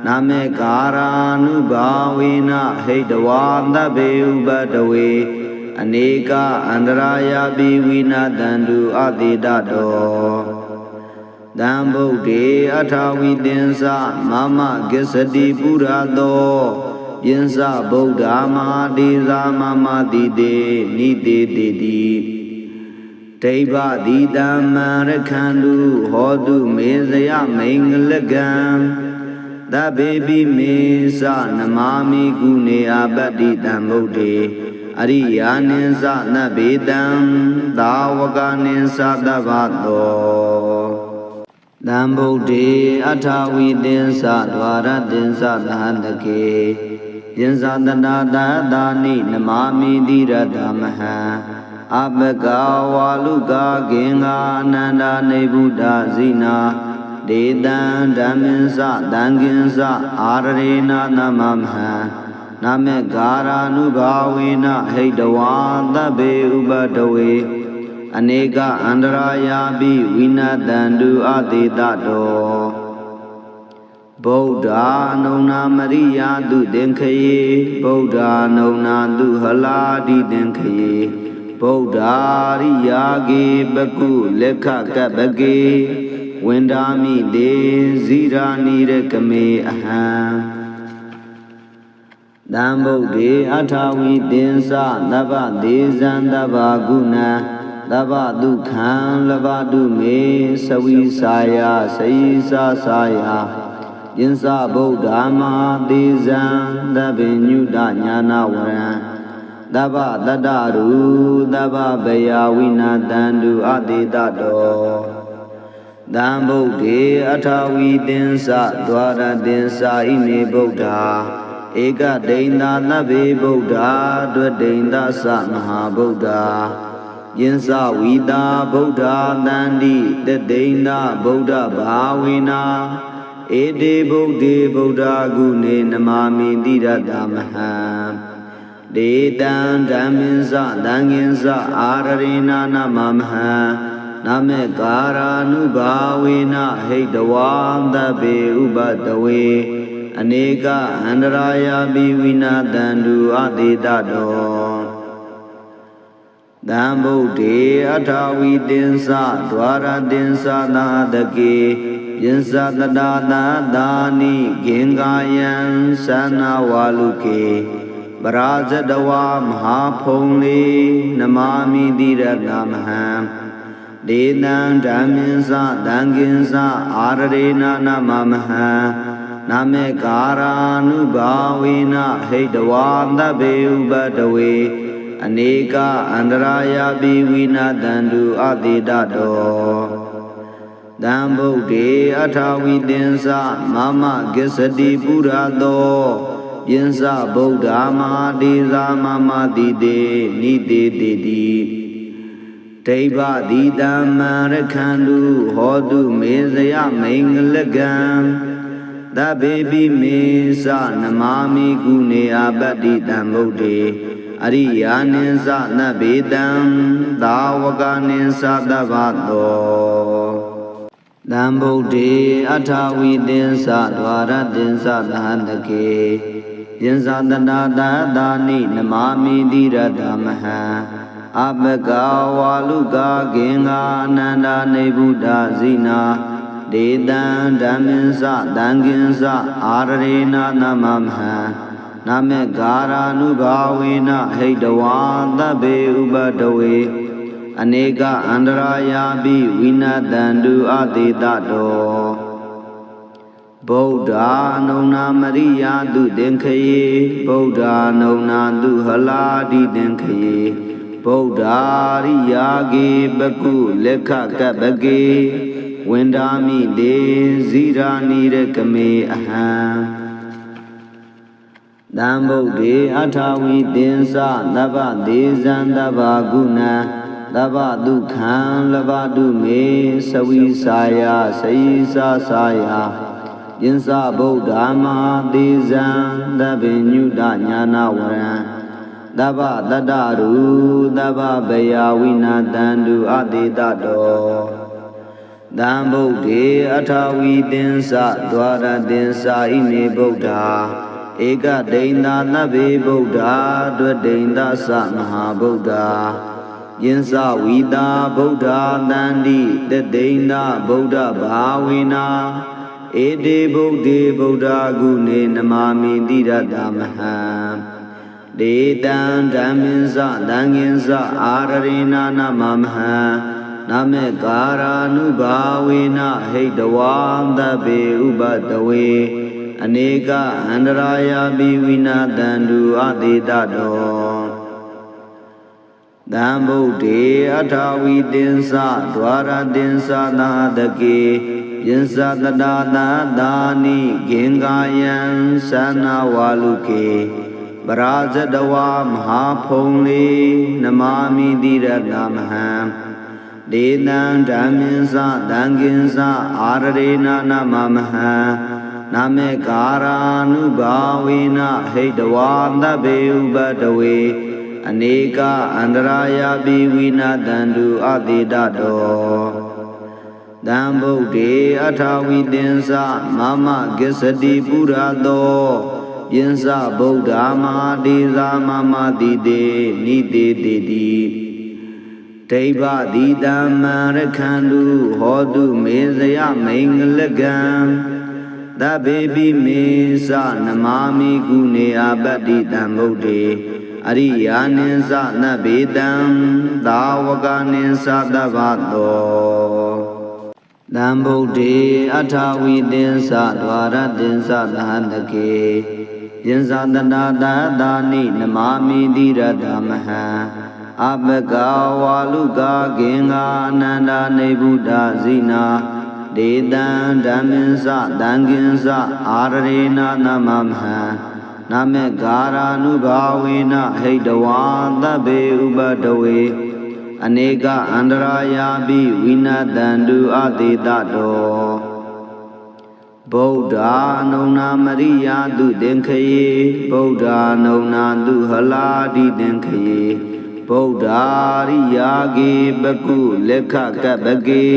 နမေကာရာနုဘာဝေနဟိတဝါသဗ္ဗေဥပတဝေအနေကအန္တရာယာပိဝိနာတံတုအသေတတောသံဗုဒ္ဓေအထာဝိသင်္စမမဂစ္စတိပုရသောယင်္စဗုဒ္ဓမဟာဒေဇာမမတိတေနိတေတိတိဒိဗ္ဗတိတမ္မရခန္တုဟောတုမေဇယမိန်္ဂလကံသဗ္ဗေပိမေသနမာမိကုနေအပတ္တိတံဗုဒ္ဓေအရိယာနိသနဗေတံသာဝကနိသသဗ္ဗတောသံဗုဒ္ဓေအထာဝိသင်္စဒွါရသင်္စသဟတကေယင်္စတနာသာသာနိနမာမိတိရတမဟံအပကဝါလုကာဂင်္ဂာအနန္တနေဗုဒ္ဓဇိနာဒေတံဓမ္မင်္စသံဃင်္စအာရရေနသမမဟံနမေကာရာနုဘာဝေနဟိတဝါသဗ္ဗေဥပတဝေအနေကအန္တရာယာပိဝိနတံတုအသေတတောဗုဒ္ဓအနုနာမရိယာတုသင်္ခယေဗုဒ္ဓအနုနာတုဟလာတိသင်္ခယေဗုဒ္ဓရိယာကေပကုလက်ခကပ္ပကေဝန္ဒာမိတေဇိရာနိရကမေအဟံသံဗုဒ္ဓေအထာဝိသင်္စသဗ္ဗဒေဇံသဗ္ဗဂုဏံသဗ္ဗဒုက္ခံလဘတုမေသဝိစာယစေယိစာစာယယင်္စဗုဒ္ဓမဟာသေဇံသဗ္ဗညုတညာနာဝရံသဗ္ဗတတ္တရူသဗ္ဗဗယဝိနာတံတုအသေတတောသံဗုဒ္ဓေအထာဝိသင်္စဒွါရသင်္စာဣမေဗုဒ္ဓဧကဒိန္တာသဗ္ဗေဗုဒ္ဓဒွဒိန္တသမဟာဗုဒ္ဓယင်္စဝိတာဗုဒ္ဓတန္တိတဒိန္တဗုဒ္ဓဘာဝေနာဧတေဗုဒ္ဓေဗုဒ္ဓဂုဏေနမာမိတိရတမဟံဒေတံဓမ္မင်္စသံဃင်္စအာရရေနနမမဟံနမေကာရာနုဘာဝေနဟိတဝါသဗ္ဗေဥပတဝေအနေကအန္တရာယာပိဝိနာတံတုအသေတတောသံဗုဒ္ဓေအထာဝိသင်္စဒွါရသင်္စနာတကေယင်္စတတာသာသာနိဂင်္ဂာယံသနာဝါလုကေပရာဇတဝါမဟာဖုံလေနမာမိတိရတမဟံ ဒေနံဓမ္မင်္စသံဃင်္စအာရရေနနာမမဟံနာမေကာရာနုဘာဝေနဟိတဝါသဗ္ဗေဥပတဝေအနေကအန္တရာယပိဝိနာတန္တုအတိတတောသံဗုဒ္ဓေအထာဝိသင်္စမမဂစ္စတိပုရသောယင်္စဗုဒ္ဓမဟာဒေဇာမမတိတေနိတေတိတိဒိဗ္ဗတိတမ္မရခန္တုဟောတုမေဇယမိန်္ဂလကံသဗ္ဗေပိမေသနမာမိကုနေအပတ္တိတံဗုဒ္ဓေအရိယာနိသနဗ္ဗေတံသာဝကနိသသဗ္ဗတောသံဗုဒ္ဓေအထာဝိသင်္စဒွါရသင်္စသဟတကေယင်္စတနာတသာနိနမာမိတိရတမဟံအပကဝါလုကာဂင်္ဂာအနန္ဒာနေဗုဒ္ဓဇိနာဒေတံဓမ္မင်္စသံဃင်္စအာရရေနနာမမဟံနာမေကာရာနုဘာဝေနဟိတဝါသဗ္ဗေဥပတဝေအနေကအန္တရာယာပိဝိနာတန္တုအတိတတောဗုဒ္ဓအနုနာမရိယာတုသင်္ခယေဗုဒ္ဓအနုနာတုဟလာတိသင်္ခယေဗုဒ္ဓရိယာကေပကုလက်ခကပကေဝန္ဒာမိတေဇိရာနိရကမေအဟံသံဗုဒ္ဓေအထာဝိသင်္စသဗ္ဗဒေဇံသဗ္ဗဂုဏံသဗ္ဗဒုက္ခံလဘတုမေသဝိစာယစေယိစာစာယယင်္စဗုဒ္ဓမဟာဒေဇံသဗ္ဗညုတညာနာဝရံသဗ္ဗတတ္တရူသဗ္ဗဗယဝိနာတန္တုအတိတတောသံဗုဒ္ဓေအထာဝိသင်္စဒွါရသင်္စဣမေဗုဒ္ဓဧကဒိန္တာသဗ္ဗေဗုဒ္ဓဒွဒိန္တသမဟာဗုဒ္ဓယင်္စဝိတာဗုဒ္ဓတန္တိတဒိန္တဗုဒ္ဓဘာဝေနာဧတေဗုဒ္ဓေဗုဒ္ဓဂုဏေနမာမိတိရတမဟံဒေတံဓမ္မင်္စသံဃင်္စအာရရေနနာမမဟံနာမေကာရာနုဘာဝေနဟိတဝါသဗ္ဗေဥပတဝေအနေကအန္တရာယာပိဝိနာတန္တုအတိတတောသံဗုဒ္ဓေအထာဝိသင်္စဒွါရသင်္စနာတကေယင်္စတတာသာသာနိဂင်္ဂာယံသနာဝါလုကေပရာဇတဝါမဟာဖုံလေနမာမိတိရတမဟံဒေနံဓမ္မင်္စသံဃင်္စအာရရေနနာမမဟံနာမေကာရာနုဘာဝေနဟိတဝါသဗ္ဗေဥပတဝေအနေကအန္တရာယာပိဝိနာတန္တုအတိတတောသံဗုဒ္ဓေအထာဝိသင်္စမမဂစ္စတိပုရသောယင်္စဗုဒ္ဓမဟာဒေဇာမမတိတေနိတေတိတိဒိဗ္ဗတိတမ္မရခန္တုဟောတုမေဇယမိန်္ဂလကံသဗ္ဗေပိမေသနမာမိကုနေအပတ္တိတံဗုဒ္ဓေအရိယာနိသနဗ္ဗေတံသာဝကနိသသဗ္ဗတောသံဗုဒ္ဓေအထာဝိသင်္စဒွါရသင်္စသဟတကေယင်္စတနာတသာနိနမာမိတိရတမဟံအပကဝါလုကာဂင်္ဂာအနန္ဒာနေဗုဒ္ဓဇိနာဒေတံဓမ္မင်္စသံဃင်္စအာရရေနနာမမဟံနာမေကာရာနုဘာဝေနဟိတဝါသဗ္ဗေဥပတဝေအနေကအန္တရာယာပိဝိနာတန္တုအတိတတောဗုဒ္ဓအနုနာမရိယာတုသင်္ခယေဗုဒ္ဓအနုနာတုဟလာတိသင်္ခယေဗုဒ္ဓရိယာကေပကုလက်ခကပကေ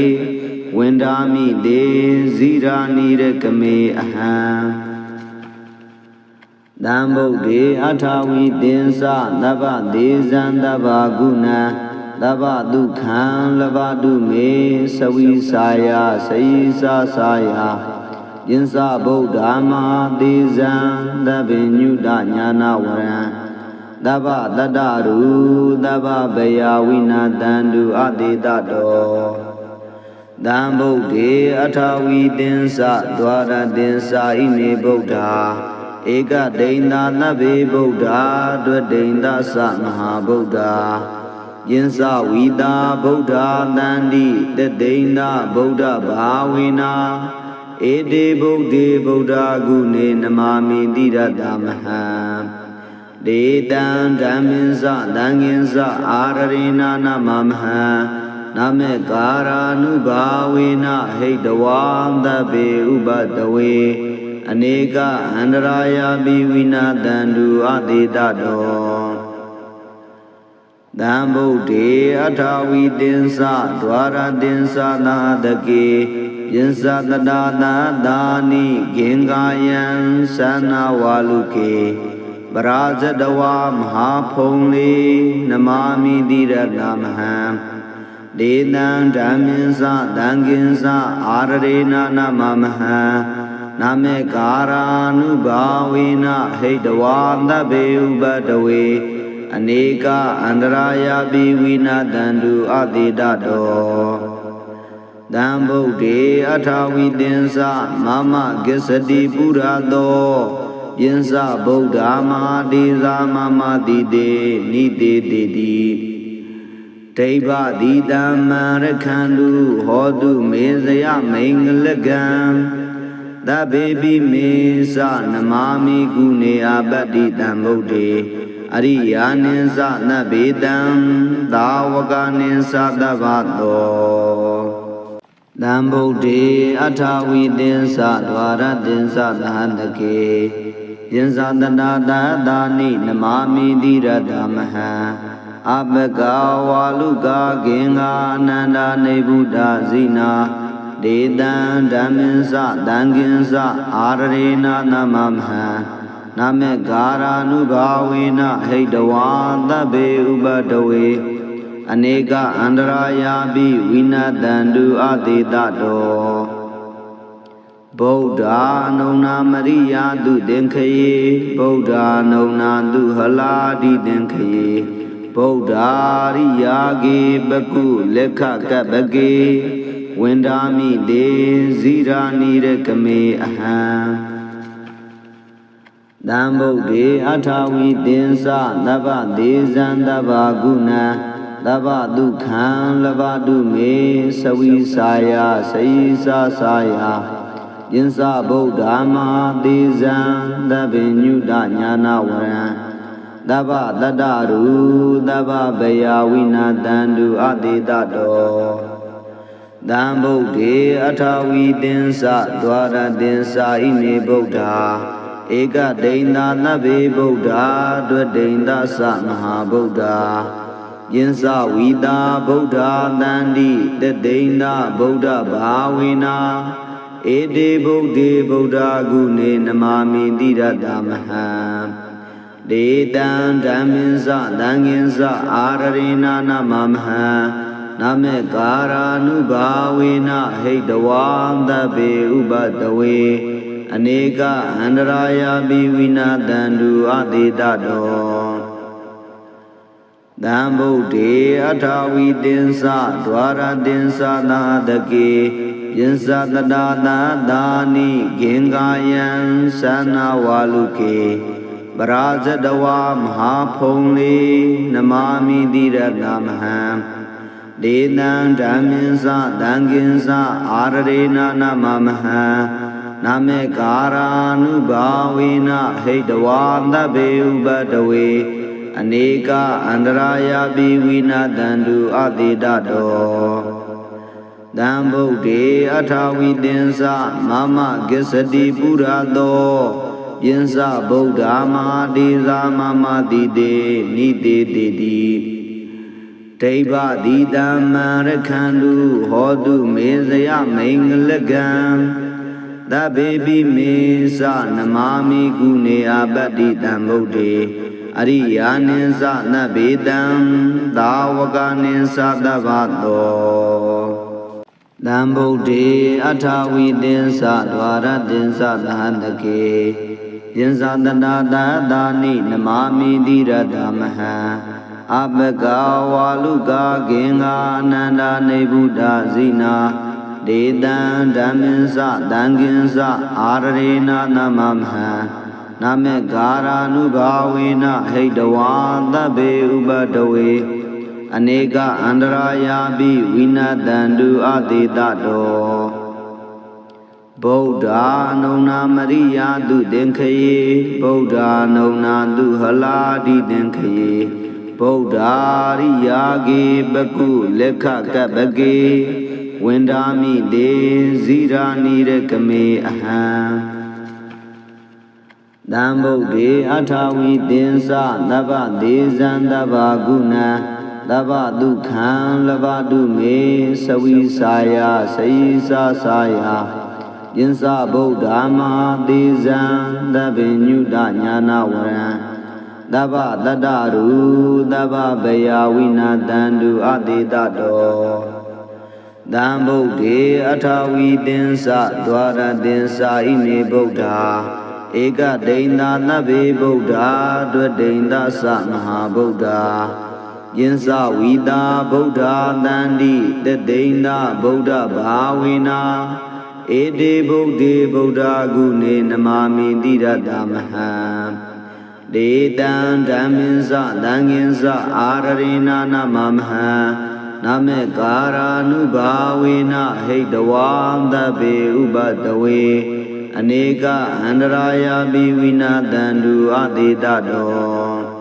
ဝန္ဒာမိတေဇိရာနိရကမေအဟံသံဗုဒ္ဓေအထာဝိသင်္စသဗ္ဗဒေဇံသဗ္ဗဂုဏံသဗ္ဗဒုက္ခံလဘတုမေသဝိစာယစေယိစာစာယယင်္စဗုဒ္ဓမဟာဒေဇံသဗ္ဗညုတညာနာဝရံသ Daba Dadaru Daba Baya Vinatandu Aditato Dambode Atavi Dinsa Dwara Dinsa Ine Buddha Eka Deinda Nabe Buddha Dwedeinda Samaha Buddha Yinsa Vida Buddha Nandi Deinda Buddha Bhavina Ede Buddha Buddha Gune Namami Diradamaha Dedan Daminsa Danginsa Ararina Namamaha Name Gara Nubhavina Heidawam Dabe Ubadawe Aneka Andaraya Bivina Dandu Adidado Dambo De Atavi Dinsa Dwara Dinsa Nadake Yinsa Dadana Dani Gengayan Sana Waluke Barajadawa Mahapongli Namami Diradamaha Dedan Daminsa Danginsa Ararena Namamaha Name Kara Nubhavina Heidawanda Beubadawe Aneka Andaraya Bivina Dandu Adidado Dambo De Atavi Dinsa Mama Gisadi Purado Yinsa Buddha Mahadeza Mama Dide Nide Didi Deva Dida Marakandu Hodu Mezaya Mengalagam Da Baby Mesa Namami Gune Abadi Dambode Ariyaninsa Nabedam Dawaganinsa Davato Dambode Atavi Dinsa Dwara Dinsa Dahandake Yinsa Dada Dani Namami Diradamaha Abega Waluga Genga Nanda Nebuddha Zina Dedan Daminsa Danginsa Ararena Namamaha Name Gara Nubhavina Heidawanda Be Ubadawe Aneka Andaraya Bivina Dandu Adidado Buddha Nona Maria Du Denkaye Buddha Nona Du Haladi Denkaye Buddha Riyage Baku Lekha Kabage Wendami De Zira Nirekame Aham Dambo De Atavi Dinsa Daba Dezan Daba Guna Daba Dukhan Lava Dume Savi Saya Saisa Saya Yinsa Buddha Mahadezan Dabinyuda Nyana Varan Daba Dadaru Daba Baya Vinatandu Aditato Dambo De Atavi Dinsa Dwara Dinsa Ine Buddha Eka Deinda Nabe Buddha Dwedeinda Samaha Buddha Yinsa Vida Buddha Nandi Deinda Buddha Bhavina Ede Buddha Buddha Gune Namami Diradamaha Dedan Daminsa Danginsa Ararena Namamaha Name Gara Nubhavina Heidawanda Be Ubadawe Aneka Andaraya Bivina Dandu Adidado Dambo De Atavi Dinsa Dwara Dinsa Nadake Yinsa Dadana Dani Gengayan Sana Waluke Barajadawa Mahapongli Namami Diradamaha Dedan Daminsa Danginsa Ararena Namamaha Name Gara Nubhavina Heidawanda Beubadawe Aneka Andaraya Bivina Dandu Adidado Dambo De Atavi Dinsa Mama Gisadi Purado Yinsa Buddha Mahadeza Mama Dide Nide Didi Deva Dida Marakandu Hodu Mezaya Mengalagam Da Baby Mesa Namami Gune Abadi Dambode Ariyaninsa Nabedam Dawaganinsa Davato Dambo De Atavi Dinsa Dwara Dinsa Dahandake ယင်္ဇာတနာတသာနိနမာမိတိရတမဟံအပကဝါလုကာဂင်္ဂာအနန္ဒာနေဗုဒ္ဓဇိနာဒေတံဓမ္မင်္စတံကင်္စအာရရေနာနမမဟံနမေကာရာနုဘာဝေနဟိတဝါသဗ္ဗေဥပတဝေအနေကအန္တရာယာပိဝိနတံတုအတေတတောဗုဒ္ဓနုံနာမရိယာတုသင်္ခယေဗုဒ္ဓနုံနာတုဟလာတိသင်္ခယေဗုဒ္ဓရိယာကေပကုလက်ခကပ္ပကေဝန္ဒာမိတေဇိရာနိရကမေအဟံတံဗုဒ္ဓေအထာဝိသင်္စသဗ္ဗဒေဇံသဗ္ဗဂုဏံသဗ္ဗဒုက္ခံလဘတုမေသဝိစာယစေယိစာစာယယင်္စဗုဒ္ဓမဟာသေဇံသဗ္ဗညုတညာနာဝရံသဗ္ဗတတ္တရူသဗ္ဗဗယဝိနာတံတုအတေတတောတံဗုဒ္ဓေအထာဝိသင်္စဒွါရသင်္စာဣမေဗုဒ္ဓဧကဒိန္တာနဗ္ဗေဗုဒ္ဓဒွဒိန္တသမဟာဗုဒ္ဓယင်္စဝိတာဗုဒ္ဓတန္တိတဒိန္တဗုဒ္ဓဘာဝေနာဧတေဗုဒ္ဓေဗုဒ္ဓဂုဏေနမာမိတိရတမဟံဒေတံဓမ္မင်္စသံဃင်္စအာရရေနာနမမဟံနမေကာရာနုဘာဝေနဟိတဝါသဗ္ဗေဥပတဝေအနေကအန္တရာယာပိဝိနာတံတုအတေတတော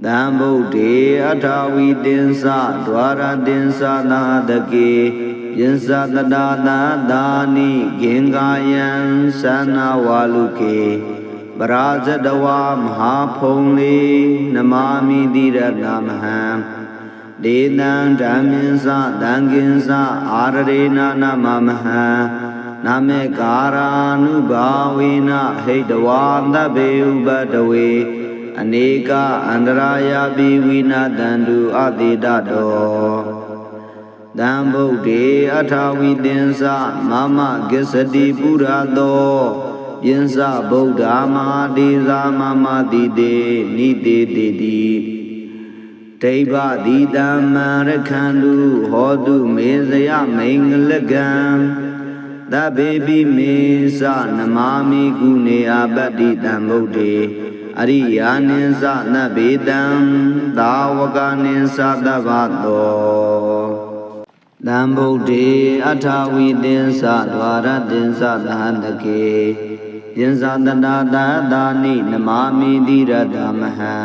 တံဗုဒ္ဓေအထာဝိသင်္စဒွါရသင်္စနာတကေယင်္စတတာသာနိဂင်္ဂာယံသနာဝါလုကေပရာဇတဝါမဟာဖုံလေနမာမိတိရတမဟံဒေတံဓမ္မင်္စသံဃင်္စအာရရေနာနမမဟံနမေကာရာနုဘာဝေနဟိတဝါသဗ္ဗေဥပတဝေအနေကအန္တရာယာပိဝိနာတံတုအတေတတောတံဗုဒ္ဓေအထာဝိသင်္စမမဂစ္စတိပုရသောယင်္စဗုဒ္ဓမဟာဒေဇာမမတိတေနိတေတိတိဒိဗ္ဗတိတမ္မရခန္တုဟောတုမေဇယမိန်္ဂလကံသဗ္ဗေပိမေသနမာမိကုနေအပတ္တိတံဗုဒ္ဓေအရိယာနိသနဗေတံသာဝကနိသသဗ္ဗတောတံဗုဒ္ဓေအထာဝိသင်္စဒွါရသင်္စသဟန္တကေယင်္ဇာတနာတသာနိနမာမိတိရတမဟံ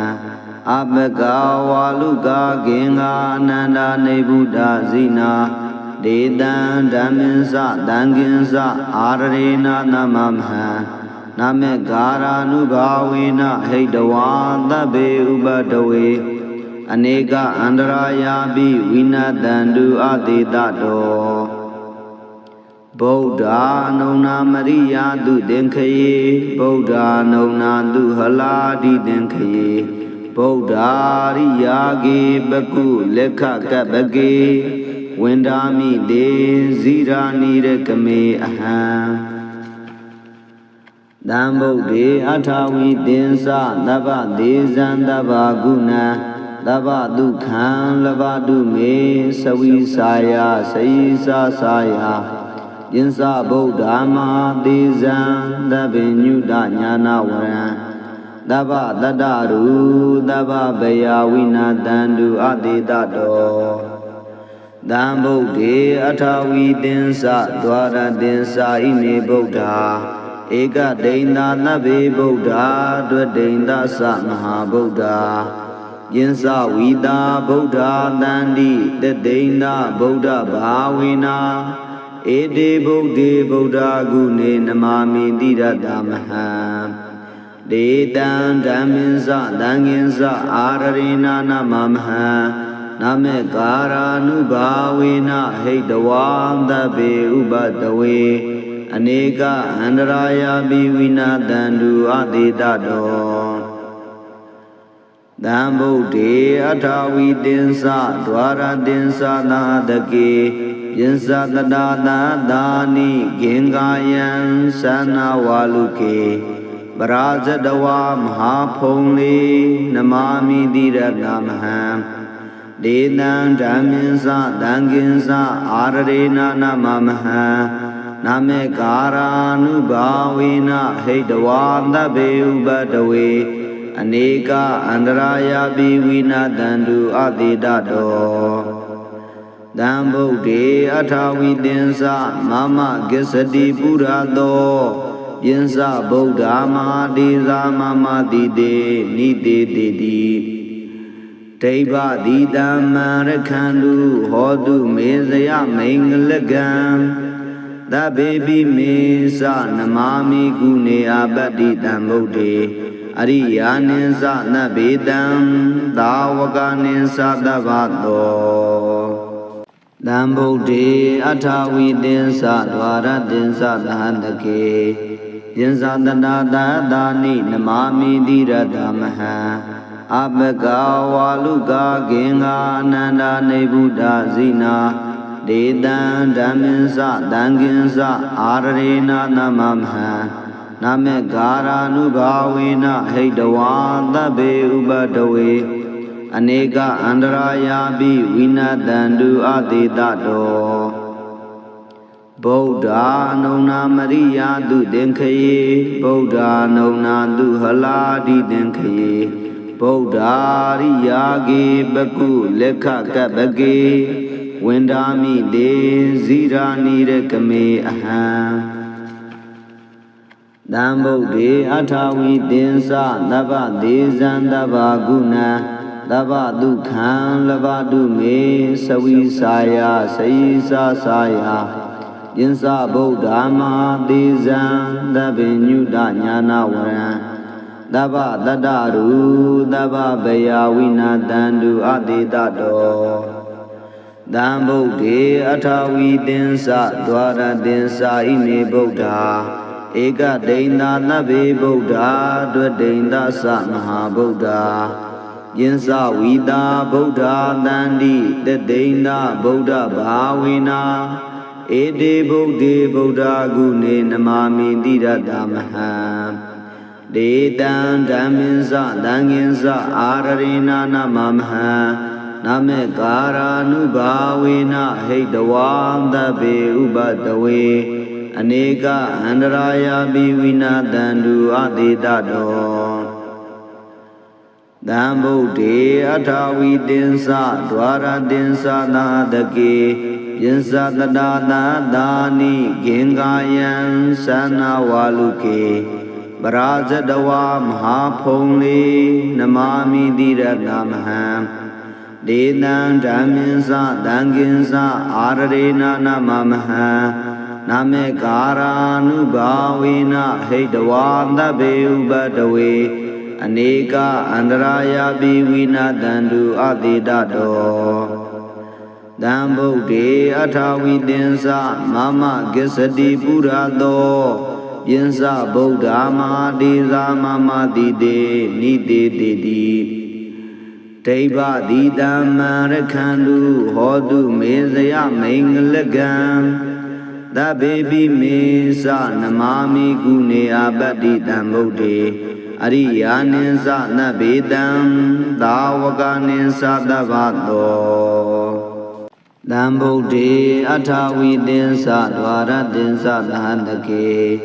အပကဝါလုကာဂင်္ဂာအနန္ဒာနေဗုဒ္ဓဇိနာဒေတံဓမ္မင်္စတံဃင်္စအာရရေနာနမမဟံနမေကာရာနုဘာဝေနဟိတဝါသဗ္ဗေဥပတဝေအနေကအန္တရာယာပိဝိနတံတုအတေတတောဗုဒ္ဓနုံနာမရိယာတုသင်္ခယေဗုဒ္ဓနုံနာတုဟလာတိသင်္ခယေဗုဒ္ဓရိယာကေပကုလက်ခကပ္ပကေဝန္ဒာမိတေဇိရာနိရကမေအဟံတံဗုဒ္ဓေအထာဝိသင်္စသဗ္ဗဒေဇံသဗ္ဗဂုဏံသဗ္ဗဒုက္ခံလဘတုမေသဝိစာယစေယိစာစာယယင်္စဗုဒ္ဓမဟာသေဇံသဗ္ဗညုတညာနာဝရံသဗ္ဗတတ္တရူသဗ္ဗဗယဝိနာတံတုအတေတတောတံဗုဒ္ဓေအထာဝိသင်္စဒွါရသင်္စာဣမေဗုဒ္ဓဧကဒိန္တာနဗ္ဗေဗုဒ္ဓဒွဒိန္တသမဟာဗုဒ္ဓယင်္စဝိတာဗုဒ္ဓတန္တိတဒိန္တဗုဒ္ဓဘာဝေနာဧတေဗုဒ္ဓေဗုဒ္ဓဂုဏေနမာမိတိရတမဟံဒေတံဓမ္မင်္စသံဃင်္စအာရရေနာနမမဟံနမေကာရာနုဘာဝေနဟိတဝါသဗ္ဗေဥပတဝေအနေကအန္တရာယာပိဝိနာတံတုအတေတတောတံဗုဒ္ဓေအထာဝိသင်္စဒွါရသင်္စနာတကေယ Yinsa Tadada Dani Gengayan Sana Waluke Brajadawa Mahapongli Namami Dira Namaham Dedan Jaminsa Danginsa Ararena Namamaha Namekara Nubawina Hedawanda Beubadawe Aneka Andraya Biwina Dandu Adidado Dambuddhe Athavidinsa Mama Gisadi Purado Yinsa Buddha Mahadiza Mama Dide Nide Didi Deva Didama Rakhandu Hodu Mezaya Mengalagam Da Baby Mesa Namami Gune Abadi Dambuddhe Ariyaninsa Nabedam Dawaganinsa Davado Dambuddhe Athavidinsa Dvaradinsa Dhahandake Yinsa Tadada Dani Namami Dira Damaha Abhaka Waluka Genga Ananda Nebuddha Zina Dedan Dhaminsa Danginsa Ararena Namamha Namekara Nubhawena Hedawanda Beubadawe Aneka Andraya Biwina Dandu Adidado Buddha Nona Maria Du Denkaye Buddha Nona Du Haladi Denkaye Buddha Riyage Baku Lekha Kabage Wendami De Zira Nirekame Aham Dambuddhe Athavidinsa Dava Dezan Dava Guna Dava Dukhan Lavadu Me Savi Saya Saisa Saya Yinsa Buddha Mahadezan Davinyuda Nyana Varan Dava Dadaru Dava Bayawina Dandu Adidado Dambuddhe Athavidinsa Dvaradinsa Ine Buddha Eka Deinda Nabe Buddha Dwadeinda Sa Maha Buddha Yinsa Vida Buddha Dandi Deinda Buddha Bhavina Ede Buddhe Buddha Gune Namami Dira Damaha Dedan Dhaminsa Danginsa Ararena Namamaha Namekara Nubhawena Hedawanda Beubadawe Aneka Andraya Biwina Dandu Adidado Dambuddhe Athavidinsa Dvaradinsa Nadake Yinsa Tadada Dani Gengayan Sana Waluke Brajadawa Mahapongli Namami Dira Namaham Dedan Jaminsa Danginsa Ararena Namamaha Namekara Nubhawena Hedawanda Beubadawe Aneka Andraya Biwina Dandu Adidado Dambuddhe Athavidinsa Mama Gisadi Purado Yinsa Buddha Mahadiza Mama Dide Nide Didi Deva Didama Rakhandu Hodu Mezaya Mengalagam Da Baby Mesa Namami Gune Abadi Dambuddhe Ariyaninsa Nabedam Dawaganinsa Davado Dambuddhe Athavidinsa Dvaradinsa Dhahandake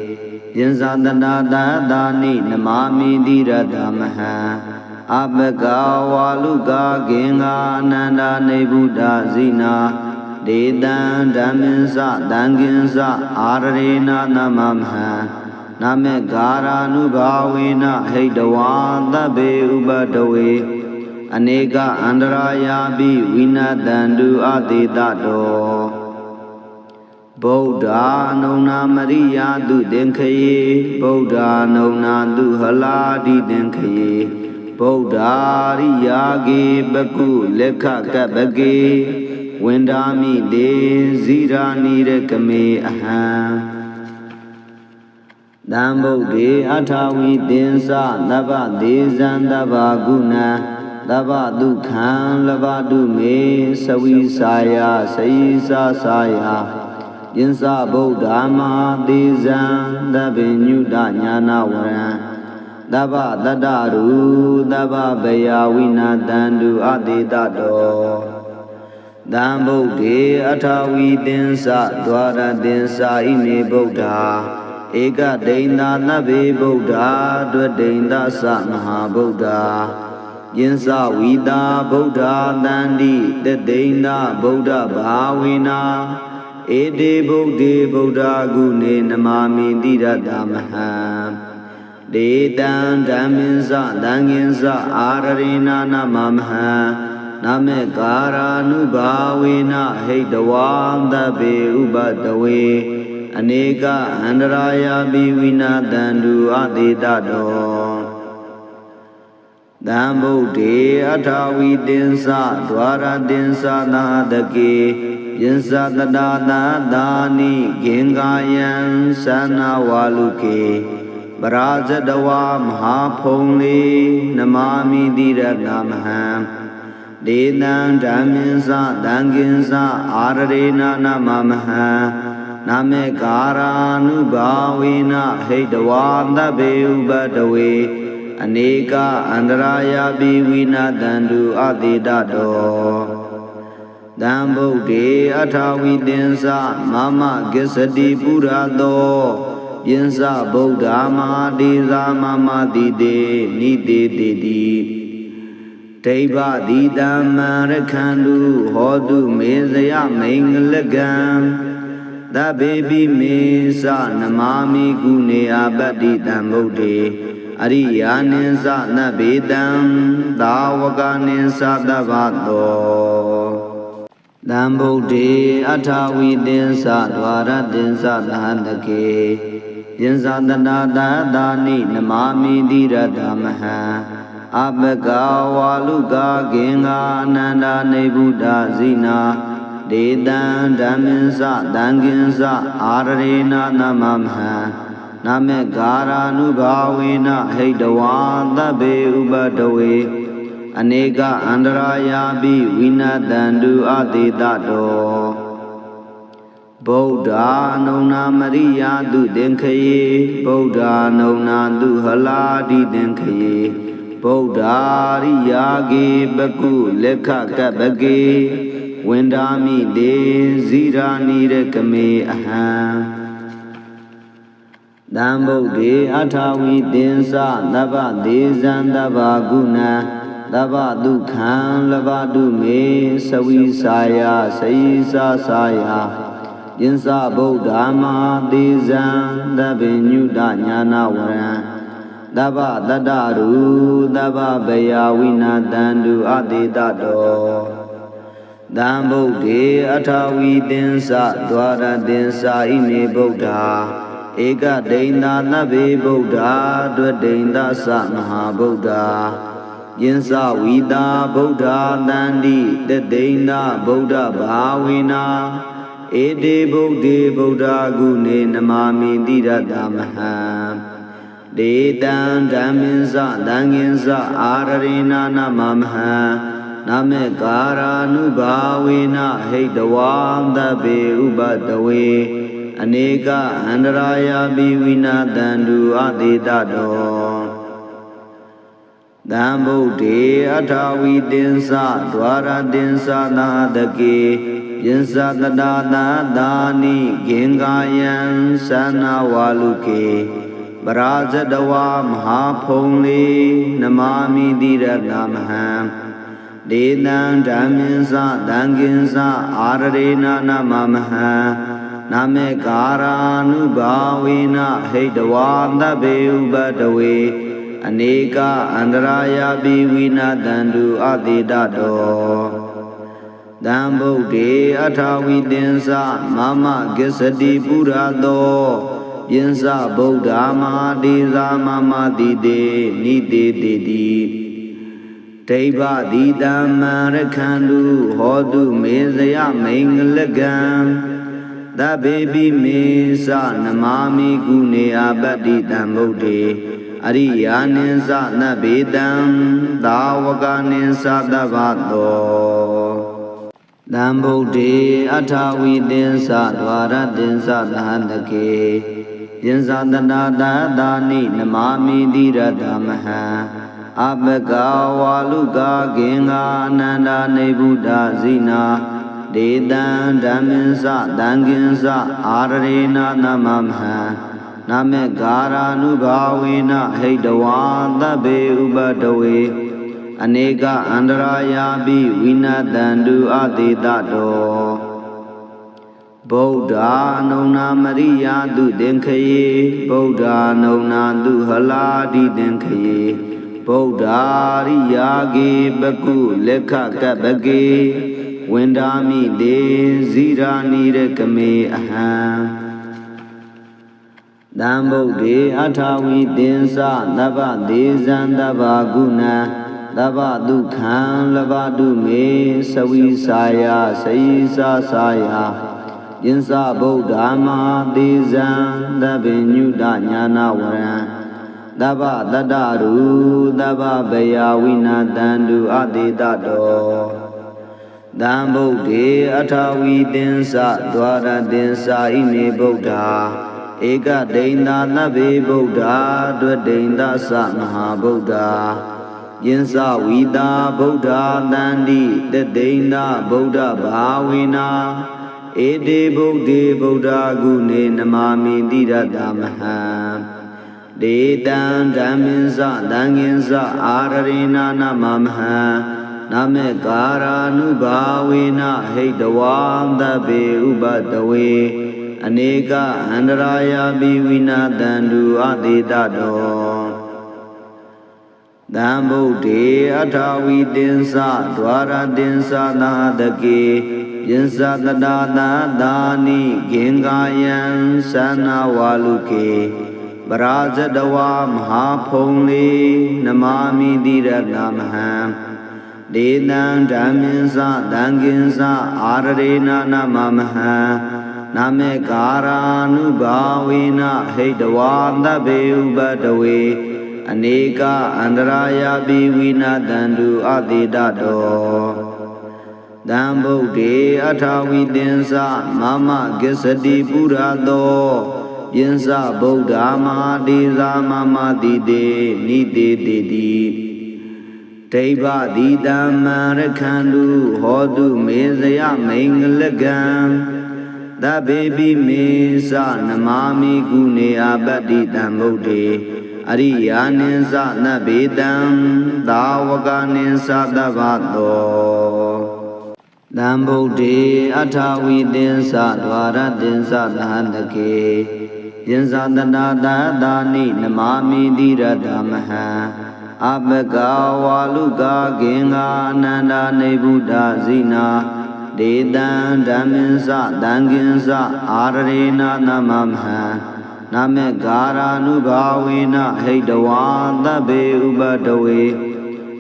Yinsa Tadada Dani Namami Dira Damaha Abhaka Waluka Genga Ananda Nebuddha Zina Dedan Dhaminsa Danginsa Ararena Namamha Namekara Nubhawena Hedawanda Beubadawe Aneka Andraya Biwina Dandu Adidado Buddha Nona Maria Du Denkaye Buddha Nona Du Haladi Denkaye Buddha Riyage Baku Lekha Kabage Wendami De Zira Nirekame Aham Dambuddhe Athavidinsa Dava Dezan Dava Guna Daba du khan labadu me savisaya saisa saya Yinsa Buddha Mahadizan Dabinyuda Nyana Varan Daba Dadaru Daba Bayawina Dandu Adidado Dambudi Atawi Dinsa Dwara Dinsa Ime Buddha Eka Deinda Nabi Buddha Dwadeinda Sa Maha Buddha Yinsa Vida Buddha Dandi Deinda Buddha Bhavina Ede Buddhi Buddha Gune Namami Diradamaha Dedan Dhaminsa Danginsa Ararina Namamaha Name Kara Nubhavina Heidavam Dabe Ubadawe Aneka Andaraya Bivina Dandu Adidado Dambudi Atawi Dinsa Dwara Dinsa Nadake Yinsa Dadana Dani Gengayan Sana Waluke Barajadawa Mahapongli Namami Diradamaha Dedan Dhaminsa Danginsa Ararena Namamaha Name Kara Nubhavina Heidawanda Beubadawe Aneka Andaraya Bivina Dandu Adidado Dambudi Atawi Dinsa Mama Gisadi Purado Yinsa Buddha Mahadiza Mama Dide Nide Didi Deva Dida Marakandu Hodu Mezaya Mingalagam Da Baby Mesa Namami Gune Abadi Dambudi Ariyaninsa Nabedam Dawaganinsa Davato Dambudi Atawi Dinsa Dwara Dinsa Dahandake Yinsa Danada Dani Namami Diradamaha Abega Waluga Genga Nanda Nebuddha Zina Dedan Dhaminsa Danginsa Ararena Namamha Name Gara Nubhavina Heidawanda Be Ubadawe Aneka Andaraya Bivina Dandu Adidado Buddha Nona Maria Du Denkaye Buddha Nona Du Haladi Denkaye Buddha Riyage Baku Lekha Kabage Wendami De Zira Nirekame Aham Dambudi Atawi Dinsa Daba Dizan Daba Guna Daba Dukhan Labadu Me Savisaya Saisa Saya Yinsa Buddha Mahadizan Dabinyuda Nyana Varan Daba Dadaru Daba Bayawina Dandu Adidado Dambudi Atawi Dinsa Dwara Dinsa Ime Buddha Eka Deinda Nabi Buddha Dwadeinda Sa Maha Buddha Yinsa Vida Buddha Dandi Deinda Buddha Bhavina Ede Buddhi Buddha Gune Namami Diradamaha Dedan Dhaminsa Danginsa Ararena Namamaha Name Kara Nubhavina Heidavam Dabe Ubadawe Aneka Andaraya Bivina Dandu Adidado Dambudi Atawi Dinsa Dwara Dinsa Nadake Yinsa Dadana Dani Gengayan Sana Waluke Barajadawa Mahapongli Namami Diradamaha Dedan Dhaminsa Danginsa Ararena Namamaha Name Kara Nubhavina Heidawanda Beubadawe Aneka Andaraya Bivina Dandu Adidado Dambudi Atawi Dinsa Mama Gisadi Purado Yinsa Buddha Mahadiza Mama Dide Nide Didi Deva Dida Marakandu Hodu Mezaya Mingalagam Da Baby Mesa Namami Gune Abadi Dambudi အရိယာနိသနဗေတံသာဝကနိသသဗ္ဗတောတံဗုဒ္ဓေအထာဝိသင်္သဒွါရသင်္သသဟတကေယင်္သတနာတသာနိနမမိတိရတမဟံအပကဝါလုကာဂင်္ဂာအနန္ဒနေဗုဒ္ဓဇိနာဒေတံဓမ္မင်္သတံကင်္သအာရရေနနမမဟံနမေဂာရာနုဘာဝေနဟိတဝါသဗ္ဗေဥပတဝေအနေကအန္တရာယာပိဝိနတံတုအတေတတောဗုဒ္ဓအနုနာမရိယာတုသင်္ခယေဗုဒ္ဓအနုနာတုဟလာတိသင်္ခယေဗုဒ္ဓရိယာကေပကုလက်ခကပကေဝန္ဒာမိတေဇိရာနိရကမေအဟံတံဗုဒ္ဓေအထာဝိသင်္သသဗ္ဗဒေဇံသဗ္ဗဂုဏံသဗ္ဗဒုက္ခံလဘတုမေသဝိစာယစေယိစာစာယယင်္စဗုဒ္ဓမဟာသေဇံသဗ္ဗညုတညာနာဝရံသဗ္ဗတတ္တရူသဗ္ဗဗယဝိနာတံတုအတေတတောတံဗုဒ္ဓေအထာဝိသင်္သဒွါရသင်္သဣမေဗုဒ္ဓဧကဒိန္တာသဗ္ဗေဗုဒ္ဓဒွဒိန္တသမဟာဗုဒ္ဓယင်္စဝိတာဗုဒ္ဓတန္တိတဒိန္တဗုဒ္ဓဘာဝေနာဧတေဗုဒ္ဓေဗုဒ္ဓဂုဏေနမမိတိရတမဟံဒေတံဓမ္မင်္စသံဃင်္စအာရရေနနမမဟံနမေကာရာနုဘာဝေနဟိတဝါသဗ္ဗေဥပတဝေအနေကအန္တရာယာပိဝိနာတံတုအတေတတောတံဗုဒ္ဓေအထာဝိသင်္သဒွါရသင်္သနာတကေယင်္စတတာသာနိဂင်္ဂာယံသနာဝါလုကေပရာဇတဝါမဟာဖုံလေနမမိတိရတမဟံဒေတံဓမ္မင်္စသံဃင်္စအာရရေနနမမဟံနမေကာရာနုဘာဝေနဟိတဝါသဗ္ဗေဥပတဝေအနေကအန္တရာယာပိဝိနာတံတုအတေတတောတံဗုဒ္ဓေအထာဝိသင်္သမမဂစ္စတိပုရသောယင်္စဗုဒ္ဓမဟာဒေဇာမမတိတေနိတေတိတိဒိဗ္ဗတိတမ္မရခန္တုဟောတုမေဇယမိန်္ဂလကံသဗ္ဗေပိမေသနမမိကုနေအပတ္တိတံဗုဒ္ဓေအရိယာနိသနဗေတံသာဝကနိသသဗ္ဗတောတံဗုဒ္ဓေအထာဝိသင်္သဒွါရသင်္သသဟတကေယင်္သတနာတသာနိနမမိတိရတမဟံအပကဝါလုကာဂင်္ဂာအနန္ဒနေဗုဒ္ဓဇိနာဒေတံဓမ္မင်္စသံဃင်္စအာရရေနနမမဟံနမေဂာရာနုဘာဝေနဟိတဝါသဗ္ဗေဥပတဝေ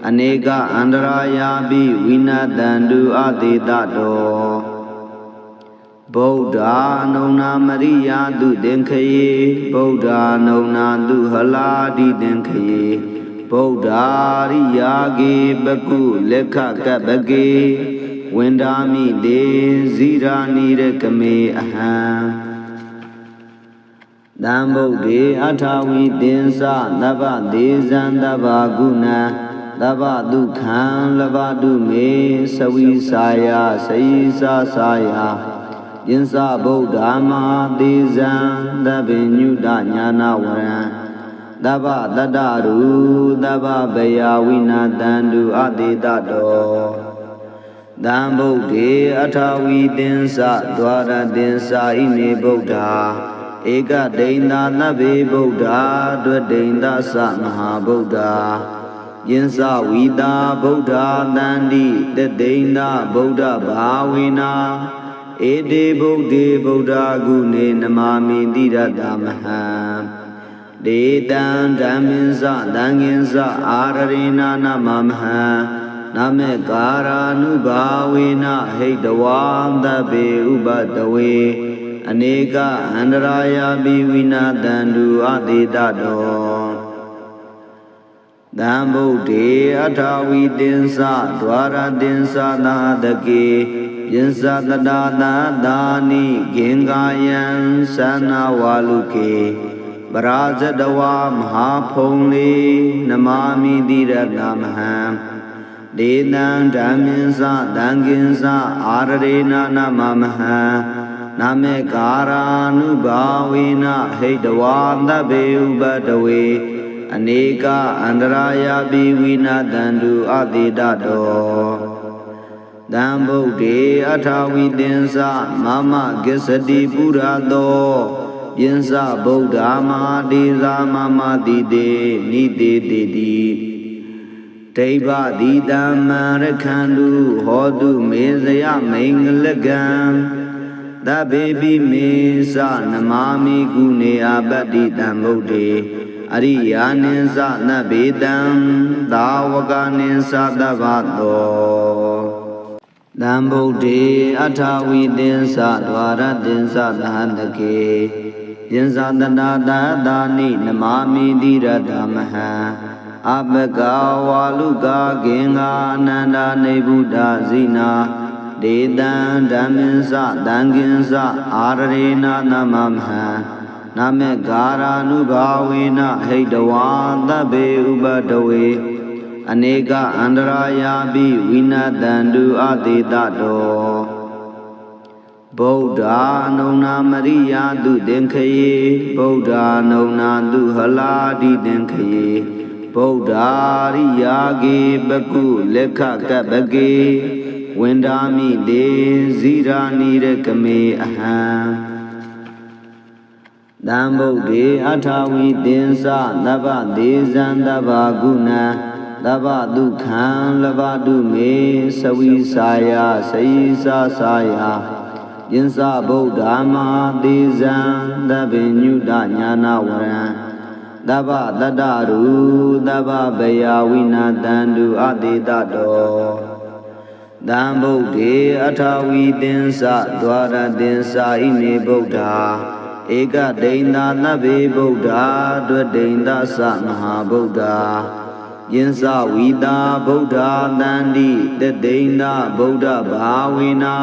အနေကအန္တရာယာပိဝိနတံတုအတေတတောဗုဒ္ဓအနုနာမရိယာတုသင်္ခယေဗုဒ္ဓအနုနာတုဟလာတိသင်္ခယေဗုဒ္ဓရိယာကေပကုလက်ခကပကေဝန္ဒာမိတေဇိရာနိရကမေအဟံတံဗုဒ္ဓေအထာဝိသင်္သသဗ္ဗဒေဇံသဗ္ဗဂုဏံသဗ္ဗဒုက္ခံလဘတုမေသဝိစာယစေယိစာစာယယင်္စဗုဒ္ဓမဟာသေဇံသဗ္ဗညုတညာနာဝရံသဗ္ဗတတ္တရူသဗ္ဗဗယဝိနာတံတုအတေတတောတံဗုဒ္ဓေအထာဝိသင်္သဒွါရသင်္သဣမေဗုဒ္ဓဧကဒိန္တာသဗ္ဗေဗုဒ္ဓဒွဒိန္တသမဟာဗုဒ္ဓယင်္စဝိတာဗုဒ္ဓတန္တိတဒိန္တဗုဒ္ဓဘာဝေနာဧတေဗုဒ္ဓေဗုဒ္ဓဂုဏေနမမိတိရတမဟံဒေတံဓမ္မင်္စသံဃင်္စအာရရေနနမမဟံနမေကာရာနုဘာဝေနဟိတဝါသဗ္ဗေဥပတဝေအနေကအန္တရာယာပိဝိနာတံတုအတေတတော သံဗုဒ္ဓေအထာဝီတင်္စဒွါရတင်္စနာတကေယင်္စတတာသာသာနိဂင်္ဂာယံသနာဝါလုကေပရာဇတဝါမဟာဖုံလေနမာမိတိရတမဟံဒေနံဓမ္မင်္စသံဃင်္စအာရရေနနမမဟံနာမေကာရာနုဘာဝေနဟိတဝါသဗ္ဗေဥပတဝေအနေကအန္တရာယပိဝိနာတန္တုအတိတတောသံဗုဒ္ဓေအထာဝီတင်္စမမဂစ္စတိပုရတောယင်္စဗုဒ္ဓမာဒေသာမမတိတေနိတေတိတိဒိဗ္ဗတိတမ္မရခန္တုဟောတုမေဇယမိန်္ဂလကံသဗ္ဗေပိမေသနမာမိကုနေအပတ္တိတံဗုဒ္ဓေအရိယာနိသနဗေတံသာဝကနိသသဗ္ဗတောသံဗုဒ္ဓေအထာဝီတင်္စဒွါရတင်္စသဟတကေယင်္စတနာသာသာနိနမာမိတိရတမဟံအပကဝါလုကာဂင်္ဂာအနန္တနေဗုဒ္ဓဇိနာဒေတံဓမ္မင်္စသံဃင်္စအာရရေနနမမဟံနာမေကာရာနုဘာဝေနဟိတဝါသဗ္ဗေဥပတဝေအနေကအန္တရာယာပိဝိနာတန္တုအတိတတောဗုဒ္ဓအနုနာမရိယာတုသင်္ခယေဗုဒ္ဓအနုနာတုဟလာတိသင်္ခယေဗုဒ္ဓရိယာကေပကုလက်ခကပကေဝန္ဒာမိတေဇိရာနိရကမေအဟံသံဗုဒ္ဓေအထာဝီတင်္စသဗ္ဗဒေဇံသဗ္ဗဂုဏံသဗ္ဗဒုက္ခံလဘတုမေသဝိစာယစေယိစာစာယယင်္စဗုဒ္ဓမာဒေဇံသဗ္ဗညုတညာနာဝရံသဗ္ဗတတ္တရူသဗ္ဗဗယဝိနာတန္တုအတိတတောသံဗုဒ္ဓေအထာဝီတင်္စဒွါရတင်္စဣမေဗုဒ္ဓဧကဒိန္ဒသဗ္ဗေဗုဒ္ဓဒွဒိန္ဒသမဟာဗုဒ္ဓယင်္စဝီတာဗုဒ္ဓတန္တိတဒိန္ဒဗုဒ္ဓဘာဝေနာ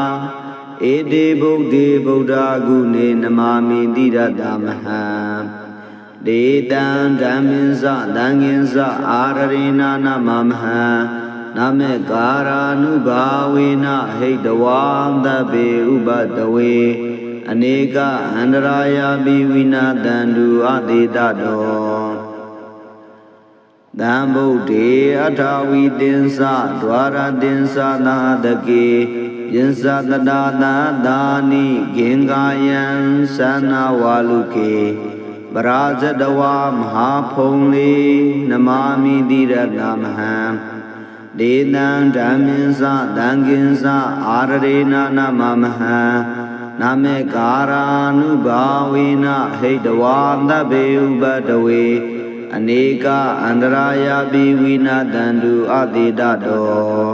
ဧတေဗုဒ္ဓေဗုဒ္ဓဂုဏေနမာမိတိရတမဟံဒေတံဓမ္မင်္စသံဃင်္စအာရရေနနမမဟံနာမေကာရာနုဘာဝေနဟိတဝါသဗ္ဗေဥပတဝေအနေကအန္တရာယာပိဝိနာတန္တုအတိတတောသံဗုဒ္ဓေအထာဝီတင်္စဒွါရတင်္စနာတကေယင်္စတတာသာသာနိဂင်္ဂာယံသနာဝါလုကေပရာဇတဝါမဟာဖုံလေနမာမိတိရတမဟံဒေနံဓမ္မင်္စသံဃင်္စအာရရေနနမမဟံနာမေကာရာနုဘာဝေနဟိတဝါသဗ္ဗေဥပတဝေအနေကအန္တရာယာပိဝိနာတန္တုအတိတတော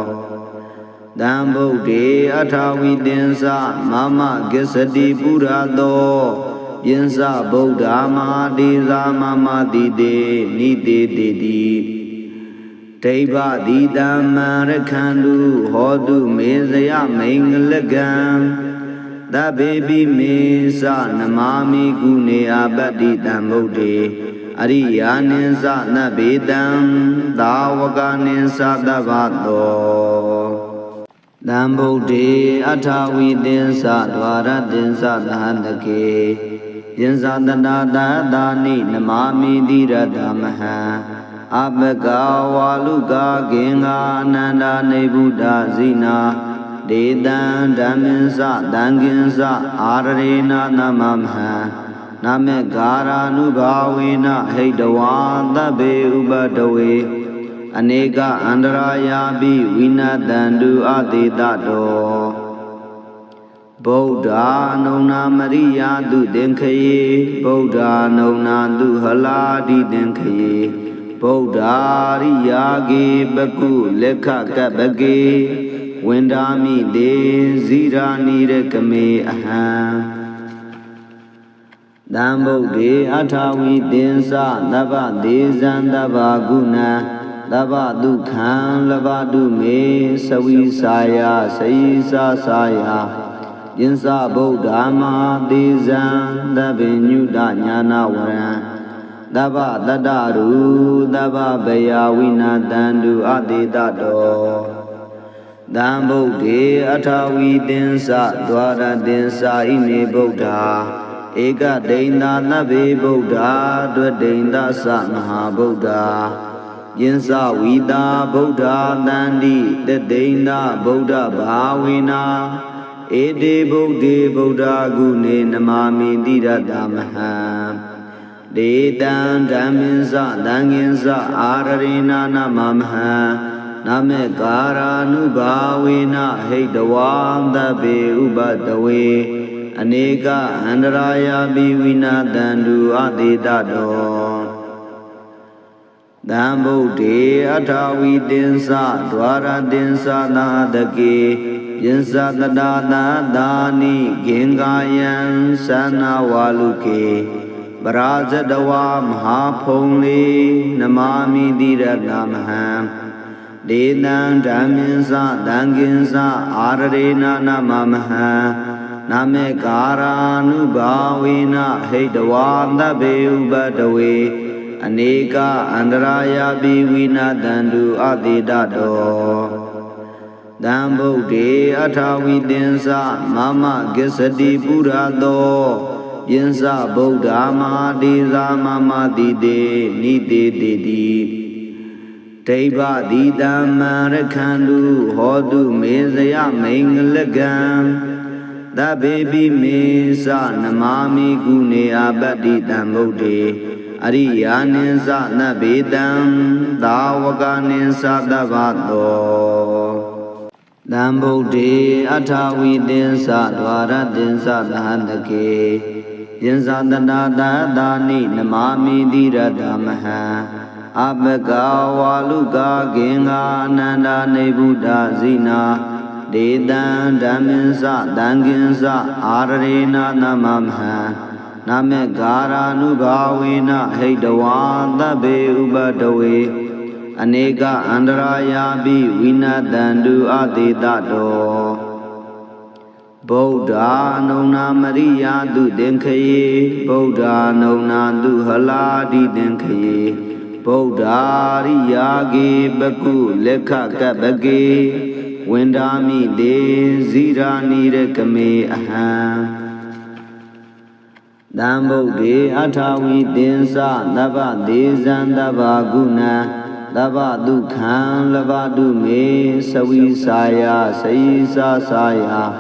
သံဗုဒ္ဓေအထာဝီတင်္စမမဂစ္စတိပုရတောယင်္စဗုဒ္ဓမာဒေသာမမတိတေနိတေတိတိဒိဗ္ဗတိတမ္မရခန္တုဟောတုမေဇယမိန်္ဂလကံသဗ္ဗေပိမေသနမာမိကုနေအပတ္တိတံဗုဒ္ဓေအရိယာနိသနဗေတံသာဝကနိသသဗ္ဗတောသံဗုဒ္ဓေအထာဝီတင်္စဒွါရတင်္စသဟတကေယင်္စတနာသာသာနိနမာမိတိရတမဟံအပကဝါလုကာဂင်္ဂာအနန္တနေဗုဒ္ဓဇိနာဒေတံဓမ္မင်္စသံဃင်္စအာရရေနနမမဟံနာမေကာရာနုဘာဝေနဟိတဝါသဗ္ဗေဥပတဝေအနေကအန္တရာယာပိဝိနာတန္တုအတိတတောဗုဒ္ဓအနုနာမရိယာတုသင်္ခယေဗုဒ္ဓအနုနာတုဟလာတိသင်္ခယေဗုဒ္ဓရိယာကေပကုလက်ခကပကေဝန္ဒာမိတေဇိရာနိရကမေအဟံသံဗုဒ္ဓေအထာဝီတင်္စသဗ္ဗဒေဇံသဗ္ဗဂုဏံသ Daba du khan labadu me savi saya saisa saya Jinsa Buddha Mahadizan Dabinyuda Nyana Waran Daba Dadaru Daba Baya Vinadandu Adidado Dambudhi Atavi Dinsa Dwara Dinsa Ine Buddha Eka Deinda Nabi Buddha Dwedeinda Sa Maha Buddha Yinsa Vida Buddha Nandi Deinda Buddha Bhavina Ede Buddhi Buddha Gune Namami Dira Dhammaha Dedan Dhamminsa Danginsa Ararina Namamaha Name Kara Nubhavina Heidavam Dabe Ubadawe Aneka Andaraya Bivina Dandu Adidado Dambudhi Atavi Dinsa Dwara Dinsa Nadake Yinsa Dadana Dani Gengayan Sana Waluke Barajadawa Mahapongli Namami Dira Namaha Dedan Dhaminsa Danginsa Ararena Namamaha Name Kara Nubhavina Heidawanda Beubadawe Aneka Andaraya Bivina Dandu Adidado Dambudhi Atavi Dinsa Mama Gisadi Purado Yinsa Buddha Mahadiza Mama Dide Nide Didi Deva Dida Marakandu Hodu Mezaya Mingalagan Da Baby Mesa Namami Gune Abadi Dambudhi Ariya Ninsa Nabedam Dawaka Ninsa Davato Dambudhi Atavi Dinsa Dwara Dinsa Dhandake Yinsa Dadada Dani Namami Dira Dhammaha Abhaka Waluka Genga Nanda Nebuddha Zina Dedan Dhaminsa Danginsa Ararena Namamaha Name Gara Nubhavina Heidawanda Be Ubadawe Aneka Andaraya Bivina Dandu Adidado Buddha Nona Maria Du Denkaye Buddha Nona Du Haladi Denkaye Buddha Riyage Baku Lekha Kabage Wendami De Zira Nirekame Aham Dambudhi Atavi Dinsa Daba Dezan Daba Guna Daba Dukhan Labadu Me Savi Saya Saisa Saya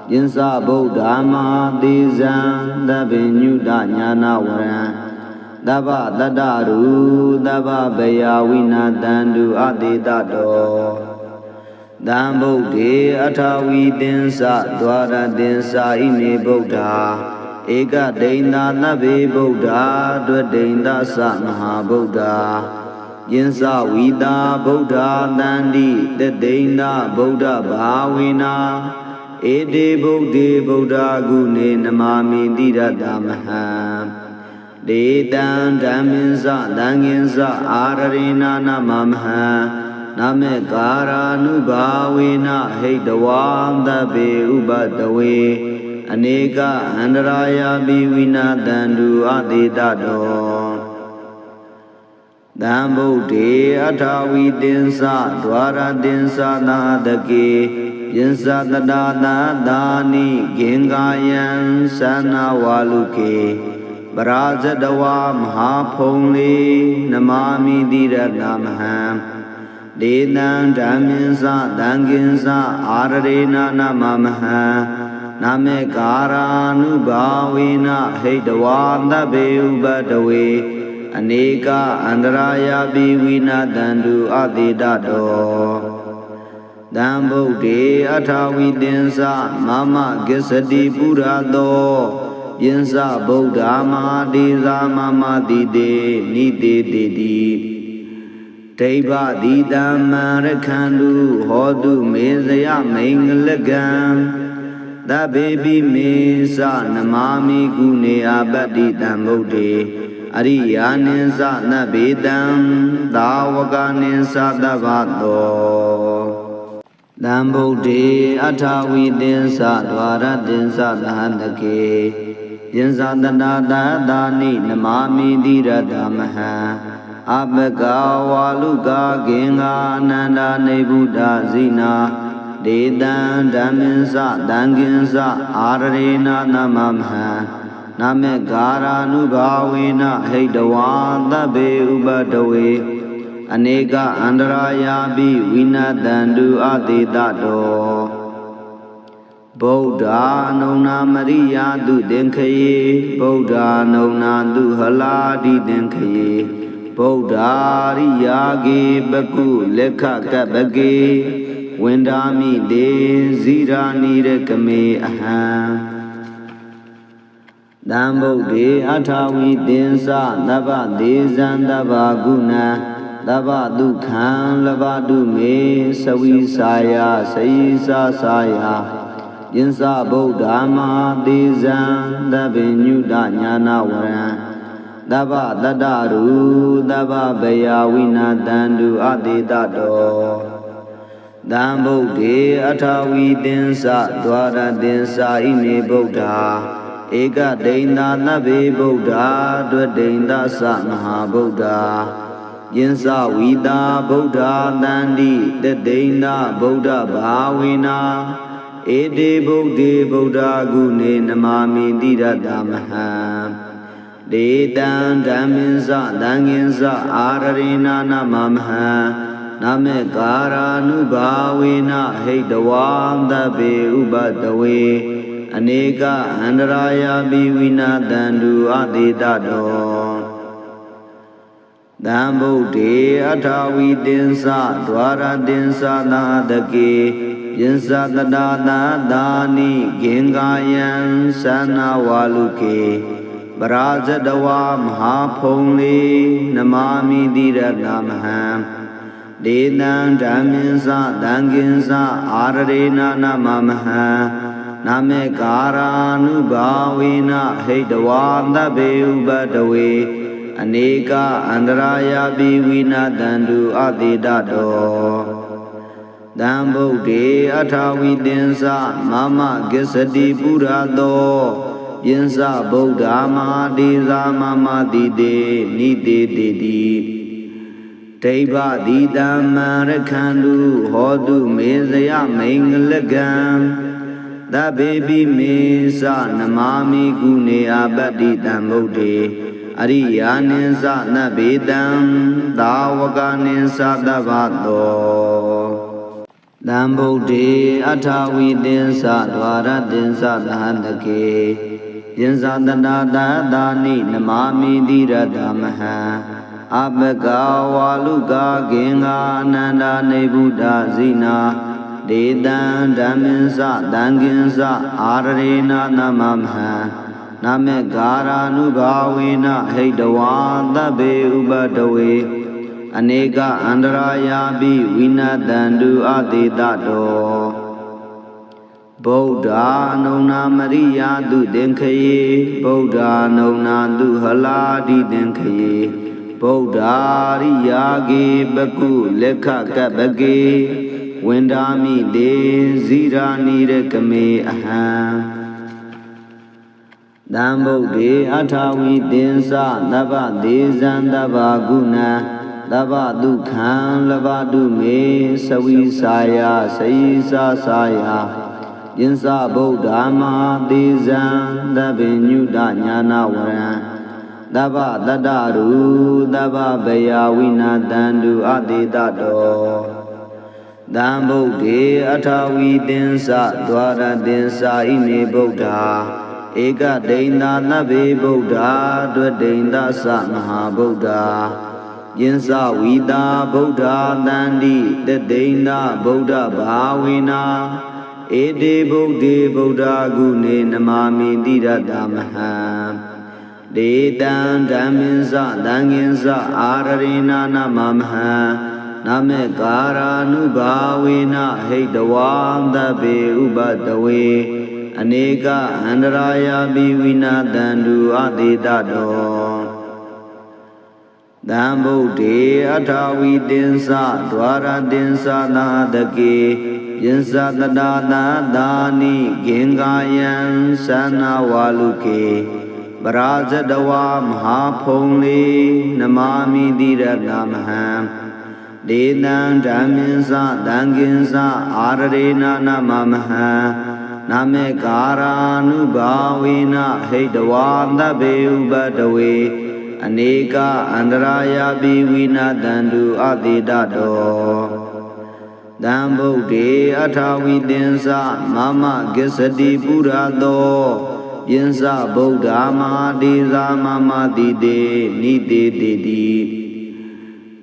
Jinsa Buddha Mahadizan Dabinyuda Nyana Waran Daba Dadaru Daba Baya Vinadandu Adidado Dambudhi Atavi Dinsa Dwara Dinsa Ine Buddha Eka Deinda Nabi Buddha Dwedeinda Sa Maha Buddha Yinsa Vida Buddha Nandi Deinda Buddha Bhavina Ede Buddhi Buddha Gune Namami Dira Dhammaha Dedan Dhaminsa Danginsa Ararena Namamaha Name Kara Nubhavina Heidavam Dabe Ubadawe Aneka Andaraya Bivina Dandu Adidado Dambudhi Atavi Dinsa Dwara Dinsa Nadake Yinsa Dadana Dani Gengayan Sana Waluke Barajadawa Mahapongli Namami Dira Namaha Dedan Dhaminsa Danginsa Ararena Namamaha Name Kara Nubhavina Heidawanda Beubadawe Aneka Andaraya Bivina Dandu Adidado Dambudhi Atavi Dinsa Mama Gisadi Purado Yinsa Buddha Mahadiza Mama Dide Nide Didi Deva Dida Marakandu Hodu Mezaya Mingalagan Da Baby Mesa Namami Gune Abadi Dambudhi ရိယာနိသနဗေတံသာဝကနိသသဗ္ဗတောတံဗုဒ္ဓေအထာဝိသင်္စဒွါရသင်္စသဟတကေယင်္စတနာတသာနိနမာမိတိရတမဟံအပကဝါလုကာဂင်္ဂာအနန္တနေဗုဒ္ဓဇိနာဒေတံဓမ္မင်္စတံဂင်္စအာရရေနနမမဟံနမေဂာရာနုဘာဝေနဟိတဝါသဗ္ဗေဥပတဝေအနေကအန္တရာယာပိဝိနတံတုအတေတတောဗုဒ္ဓအနုနာမရိယာတုသင်္ခယေဗုဒ္ဓအနုနာတုဟလာတိသင်္ခယေဗုဒ္ဓရိယာကေပကုလက်ခကပကေဝန္ဒာမိတေဇိရာနိရကမေအဟံတံဗုဒ္ဓေအထာဝိသင်္စသဗ္ဗဒေဇံသဗ္ဗဂုဏံသဗ္ဗဒုက္ခံလဘတုမေသဝိစာယစေယစာစာယယင်္စဗုဒ္ဓမဟာသေဇံသဗ္ဗညုတညာနာဝရံသဗ္ဗတတ္တရူသဗ္ဗဗယဝိနာတံတုအတေတတောတံဗုဒ္ဓေအထာဝိသင်္စဒွါရသင်္စာဣမေဗုဒ္ဓဧကဒိန္တာသဗ္ဗေဗုဒ္ဓဒွဒိန္တသမဟာဗုဒ္ဓယင်္စဝိတာဗုဒ္ဓတန္တိတဒိန္တဗုဒ္ဓဘာဝေနာဧတေဗုဒ္ဓေဗုဒ္ဓဂုဏေနမာမိတိရတမဟံဒေတံဓမ္မင်္စသံဃင်္စအာရရေနနမမဟံနမေကာရာနုဘာဝေနဟိတဝါသဗ္ဗေဥပတဝေအနေကအန္တရာယာပိဝိနာတံတုအတေတတောတံဗုဒ္ဓေအထာဝိသင်္စဒွါရသင်္စသာတကေယင်္စတတာသာသာနိဂင်္ဂာယံသနာဝါလုကေပရာဇတဝါမဟာဖုံလေနမာမိတိရတမဟံဒေတံဓမ္မင်္စသံဃင်္စအာရရေနနမမဟံနမေကာရာနုဘာဝေနဟိတဝါသဗ္ဗေဥပတဝေအနေကအန္တရာယာပိဝိနာတံတုအတေတတောတံဗုဒ္ဓေအထာဝိသင်္စမမဂစ္စတိပုရသောယင်္စဗုဒ္ဓမဟာဒေဇာမမတိတေနိတေတိတိဒိဗ္ဗတိတမ္မရခန္တုဟောတုမေဇယမိန်္ဂလကံသဗ္ဗေပိမေသနမာမိကုနေအပတ္တိတံဗုဒ္ဓေအရိယာနိသနဗေတံသာဝကနိသသဗ္ဗတောတံဗုဒ္ဓေအထာဝိသင်္စဒွါရသင်္စသဟတကေယင်္စတနာတသာနိနမာမိတိရတမဟံအပကဝါလုကာဂင်္ဂာအနန္တနေဗုဒ္ဓဇိနာဒေတံဓမ္မင်္စသံဃင်္စအာရရေနနမမဟံနမေကာရာနုဘာဝေနဟိတဝါသဗ္ဗေဥပတဝေအနေကအန္တရာယာပိဝိနတံတုအတေတတောဗုဒ္ဓအနုနာမရိယာတုသင်္ခယေဗုဒ္ဓအနုနာတုဟလာတိသင်္ခယေဗုဒ္ဓရိယာကေပကုလက်ခကပကေဝန္ဒာမိတေဇိရာနိရကမေအဟံတံဗုဒ္ဓေအထာဝိသင်္စသဗ္ဗဒေဇံသဗ္ဗဂုဏံသဗ္ဗဒုက္ခံလဘတုမေသဝိစာယစေယစာစာယယင်္စဗုဒ္ဓမဟာသေဇံသဗ္ဗညုတညာနာဝရံသဗ္ဗတတ္တရူသဗ္ဗဗယဝိနာတံတုအတေတတောတံဗုဒ္ဓေအထာဝိသင်္စဒွါရသင်္စာဣမေဗုဒ္ဓဧကဒိန္တာသဗ္ဗေဗုဒ္ဓဒွဒိန္တသမဟာဗုဒ္ဓယင်္စဝိတာဗုဒ္ဓတန္တိတဒိန္တဗုဒ္ဓဘာဝေနာဧတေဗုဒ္ဓေဗုဒ္ဓဂုဏေနမာမိတိရတမဟံဒေတံဓမ္မင်္စသံဃင်္စအာရရေနနမမဟံနမေကာရာနုဘာဝေနဟိတဝါသဗ္ဗေဥပတဝေအနေကအန္တရာယာပိဝိနာတံတုအတေတတော တံဗုဒ္ဓေအထာဝီတင်္စဒွါရတင်္စနာတကေယင်္စတတာသာသာနိဂင်္ဂာယံသနာဝါလူကေပရာဇတဝါမဟာဖုံလေနမာမိတိရတမဟံဒေနံဓမ္မင်္စတံကင်္စအာရရေနနမမဟံနမေကာရာနုဘာဝေနဟိတဝါသဗ္ဗေဥပတဝေအနေကအန္တရာယပိဝိနာတန္တုအတိတတောတံဗုဒ္ဓေအထာဝီတင်္စမမကိစ္စတိပုရတောယင်္စဗုဒ္ဓမာတိသာမမတိတေနိတေတိတိ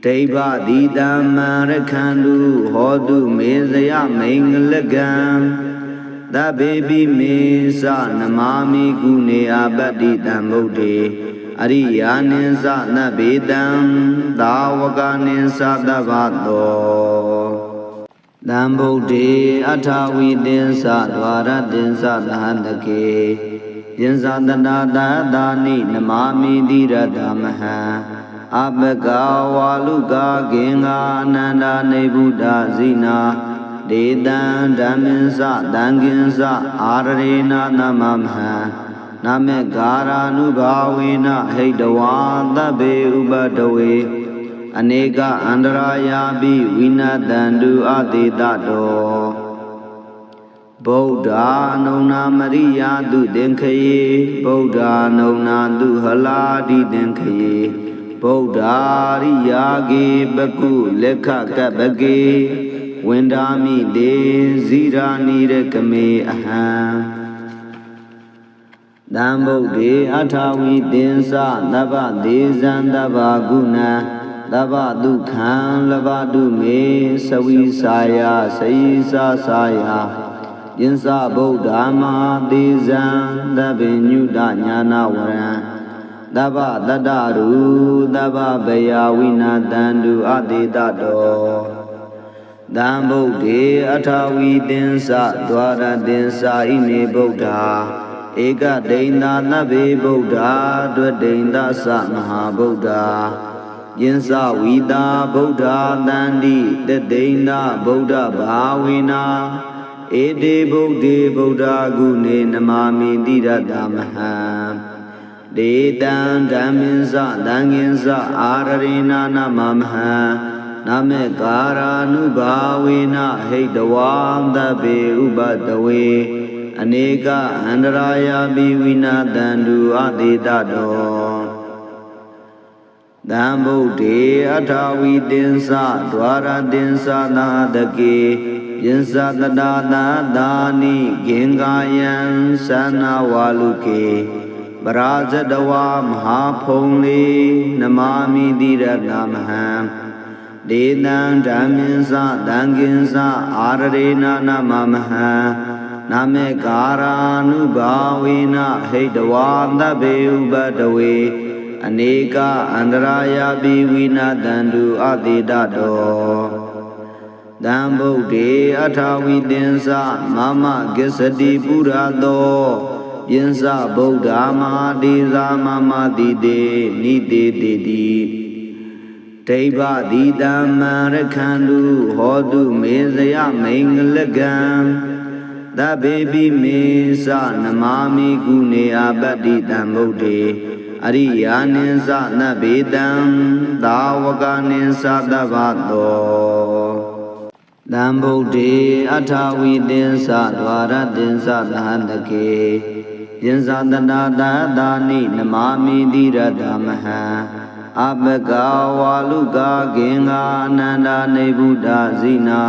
ဒိဗ္ဗတိတမ္မရခန္တုဟောတုမေဇယမိန်္ဂလကံသဗ္ဗေပိမေသနမာမိကုနေအပတ္တိတံဗုဒ္ဓေအရိယာနိသနဗေတံသာဝကနိသတဗ္ဗတောတံဗုဒ္ဓေအထာဝီတင်္စဒွါရတင်္စသဟတကေယင်္စတနာသာသာနိနမာမိတိရတမဟံအပကဝါလူကာဂင်္ဂာအနန္တနေဗုဒ္ဓဇိနာဒေတံဓမ္မင်္စတံကင်္စအာရရေနနမမဟံနမေကာရာနုဘာဝေနဟိတဝါသဗ္ဗေဥပတဝေအနေကအန္တရာယာပိဝိနာတန္တုအတိတတောဗုဒ္ဓအနုနာမရိယာတုသင်္ခယေဗုဒ္ဓအနုနာတုဟလာတိသင်္ခယေဗုဒ္ဓရိယာကေပကုလက်ခကပကေဝန္ဒာမိတေဇိရာနိရကမေအဟံတံဗုဒ္ဓေအထာဝီတင်္စသဗ္ဗဒေဇံသဗ္ဗဂုဏံသဗ္ဗဒုက္ခံလဘတုမေသဝိစာယစေယိစာစာယယင်္စဗုဒ္ဓမာဒေဇံသဗ္ဗညုတညာနာဝရံသဗ္ဗတတ္တရူသဗ္ဗဗယဝိနာတန္တုအတိတတောတံဗုဒ္ဓေအထာဝီတင်္စဒွါရတင်္စဣမေဗုဒ္ဓဧကဒိန္ဒသဗ္ဗေဗုဒ္ဓဒွဒိန္ဒသမဟာဗုဒ္ဓယင်္စဝီတာဗုဒ္ဓတန္တိတဒိန္ဒဗုဒ္ဓဘာဝေနာဧတေဗုဒ္ဓေဗုဒ္ဓဂုဏေနမာမိတိရတမဟံဒေတံဓမ္မင်္စတံကင်္စအာရရေနနမမဟံနမေကာရာနုဘာဝေနဟိတဝါသဗ္ဗေဥပတဝေအနေကအန္တရာယာပိဝိနာတန္တုအတိတတောတံဗုဒ္ဓေအထာဝီတင်္စဒွါရတင်္စနာတကေယင်္စတတာသာသာနိဂင်္ဂာယံသနာဝါလူကေပရာဇတဝါမဟာဖုံလေနမာမိတိရတမဟံဒေနံဓမ္မင်္စတံကင်္စအာရရေနနမမဟံနမေကာရာနုဘာဝေနဟိတဝါသဗ္ဗေဥပတဝေအနေကအန္တရာယာပိဝိနာတန္တုအတိတတောတံဗုဒ္ဓေအထာဝီတင်္စမမကိစ္စတိပုရတောယင်္စဗုဒ္ဓမာတိသာမမတိတေနိတေတိတိဒိဗ္ဗတိတမ္မရခန္တုဟောတုမေဇယမိန်္ဂလကံသဗ္ဗေပိမေသနမာမိကုနေအပတ္တိတံဗုဒ္ဓေအရိယာနိသနဗေတံသာဝကနိသတဗ္ဗတောတံဗုဒ္ဓေအထာဝီတင်္စဒွါရတင်္စသဟတကေယင်္စတနာသာသာနိနမာမိတိရတမဟံအပကဝါလူကာဂင်္ဂာအနန္တနေဗုဒ္ဓဇိနာ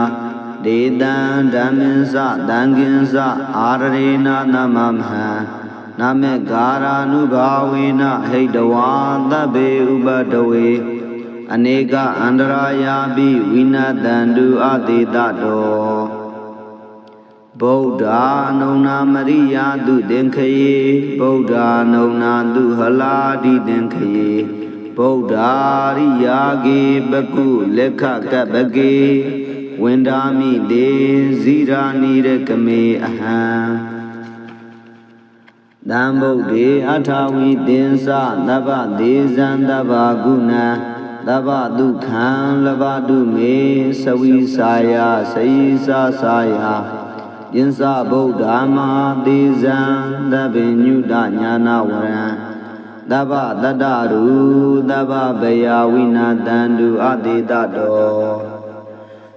ဒေတံဓမ္မင်္စတံကင်္စအာရရေနနမမဟံနမေကာရာနုဘာဝေနဟိတဝါသဗ္ဗေဥပတဝေအနေကအန္တရာယာပိဝိနာတန္တုအတိတတောဗုဒ္ဓအနုနာမရိယာတုသင်္ခယေဗုဒ္ဓအနုနာတုဟလာတိသင်္ခယေဗုဒ္ဓရိယာကေပကုလက်ခကပကေဝန္ဒာမိတေဇိရာနိရကမေအဟံတံဗုဒ္ဓေအထာဝီတင်္စသဗ္ဗဒေဇံသဗ္ဗဂုဏံသ Daba du khan labadu me savisaya saisa saya Yinsa Buddha Mahadizan Dabinyuda Nyana Waran Daba Dadaru Daba Bayawina Dandu Adidado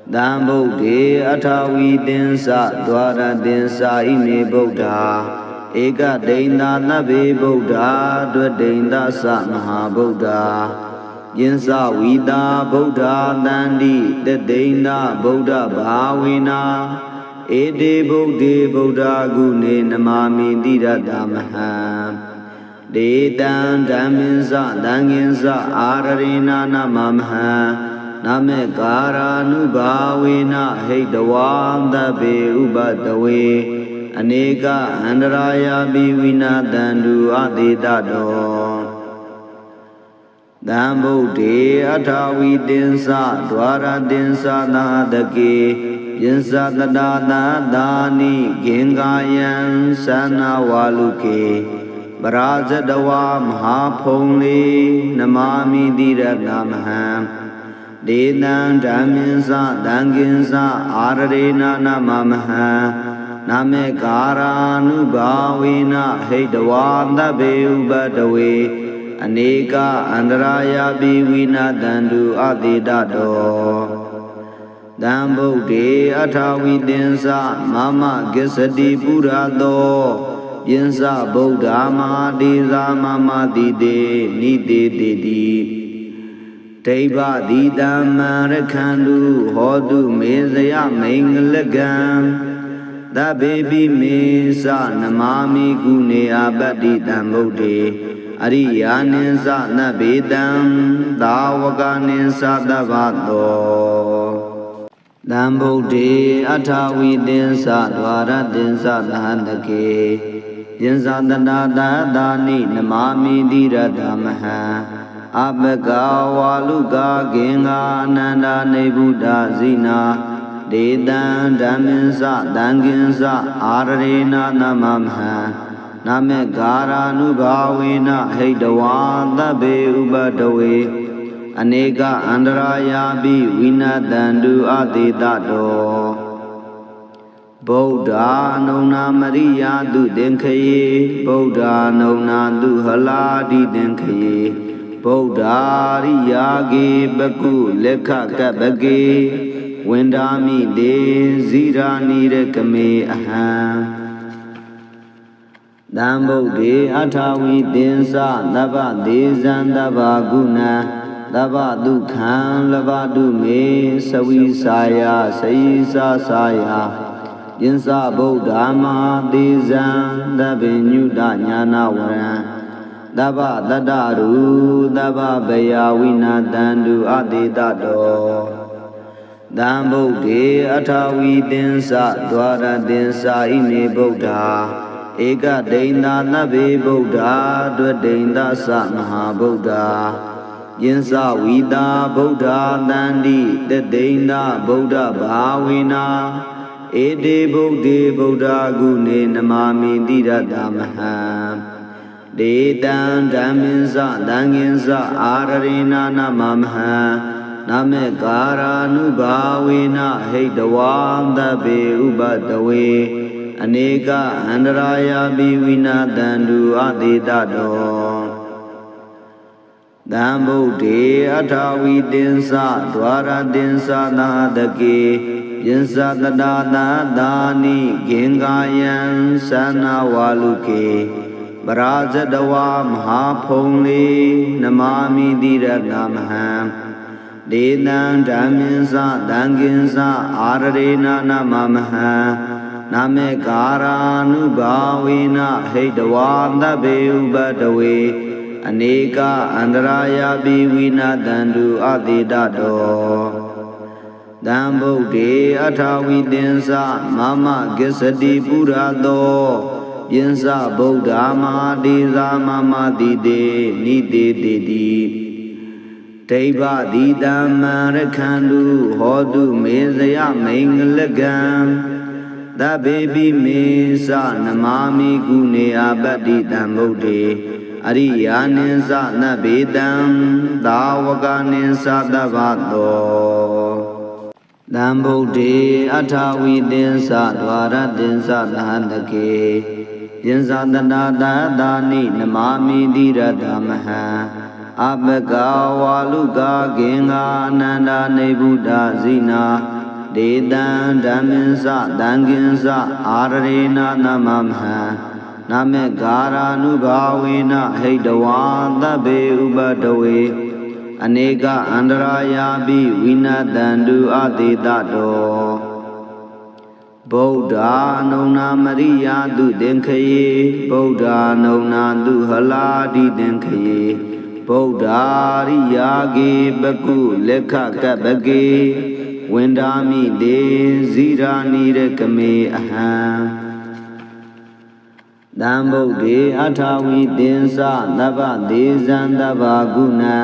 Dambudi Atawi Dinsa Dwara Dinsa Ine Buddha Eka Deinda Nabi Buddha Dwadeinda Sa Maha Buddha Yinsa Vida Buddha Dandi Deinda Buddha Bhavina Ede Buddhi Buddha Gune Namami Dira Dhamma Dedan Dhaminsa Danginsa Ararina Namamha Name Kara Nubhavina Heidavam Dabe Ubadawe Aneka Andaraya Bivina Dandu Adidado Dambudi Atawi Dinsa Dwara Dinsa Nadake Yinsa Dadana Dani Gengayan Sana Waluke Barajadawa Mahapongli Namami Dira Namaham Dedan Dhaminsa Danginsa Ararena Namamaha Name Kara Nubhavina Heidawanda Beubadawe Aneka Andaraya Bivina Dandu Adidado Dambudi Atawi Dinsa Mama Gisadi Purado Yinsa Buddha Mahadiza Mama Dide Nide Didi Teiba Dida Marakandu Hodu Mezaya Mengalagam Da Baby Mesa Namami Gune Abadi Dambudi Ariya Ninsa Nabedam Dawaka Ninsa Davato Dambudi Atawi Dinsa Dwara Dinsa Dhandake Yinsa Danada Dani Namami Dira Dhammaha Abhaka Waluka Genga Nanda Nebuddha Zina Dedan Dhaminsa Danginsa Ararena Namamha Name Gara Nubhavina Heidawanda Be Ubadawe Aneka Andaraya Bivina Dandu Adidado Buddha Nona Maria Du Denkaye Buddha Nona Du Haladi Denkaye Buddha Riyage Baku Lekha Kabage Wendami De Zira Nirekame Aham Dambudi Atawi Dinsa Daba Dizan Daba Guna Daba Dukhan Labadu Me Savisaya Saisa Saya Yinsa Buddha Mahadizan Dabinyuda Nyana Waran Daba Dadaru Daba Bayawina Dandu Adidado Dambudi Atawi Dinsa Dwara Dinsa Ine Buddha Eka Deinda Nabi Buddha Dwadeinda Sa Maha Buddha Yinsa Vida Buddha Dandi Deinda Buddha Bhavina Ede Buddhi Buddha Gune Namami Dira Dhamma Dedan Dhaminsa Danginsa Ararena Namamha Name Kara Nubhavina Heidavam Dabe Ubadawe Aneka Andaraya Bivina Dandu Adidado Dambudi Atawi Dinsa Dwara Dinsa Nadake Yinsa Dadana Dani Gengayan Sana Waluke Barajadawa Mahapongli Namami Dira Namaham Dedan Dhaminsa Danginsa Ararena Namamaha Name Kara Nubhavina Heidawanda Beubadawe Aneka Andaraya Bivina Dandu Adidado Dambudi Atawi Dinsa Mama Gisadi Purado Yinsa Buddha Mahadiza Mama Dide Nide Didi Teiba Dida Marakandu Hodu Mezaya Mengalagam Da Baby Mesa Namami Gune Abadi Dambudi အရိယာနိသနဗေတံသာဝကနိသတဗ္ဗတောသံဗုဒ္ဓေအထာဝိသင်္စဒွါရသင်္စသဟတကေယင်္စတနာတသာနိနမာမိတိရတမဟံအပကဝါလုကာဂင်္ဂာအနန္တနေဗုဒ္ဓဇိနာဒေတံဓမ္မင်္စသံဃင်္စအာရရေနနမမဟံနမေကာရာနုဘာဝေနဟိတဝါသဗ္ဗေဥပတဝေအနေကအန္တရာယာပိဝိနတံတုအတေတတောဗုဒ္ဓအနုနာမရိယာတုသင်္ခယေဗုဒ္ဓအနုနာတုဟလာတိသင်္ခယေဗုဒ္ဓရိယာကေပကုလက်ခကပကေဝန္ဒာမိတေဇိရာနိရကမေအဟံသံဗုဒ္ဓေအထာဝိသင်္စသဗ္ဗဒေဇံသဗ္ဗဂုဏံ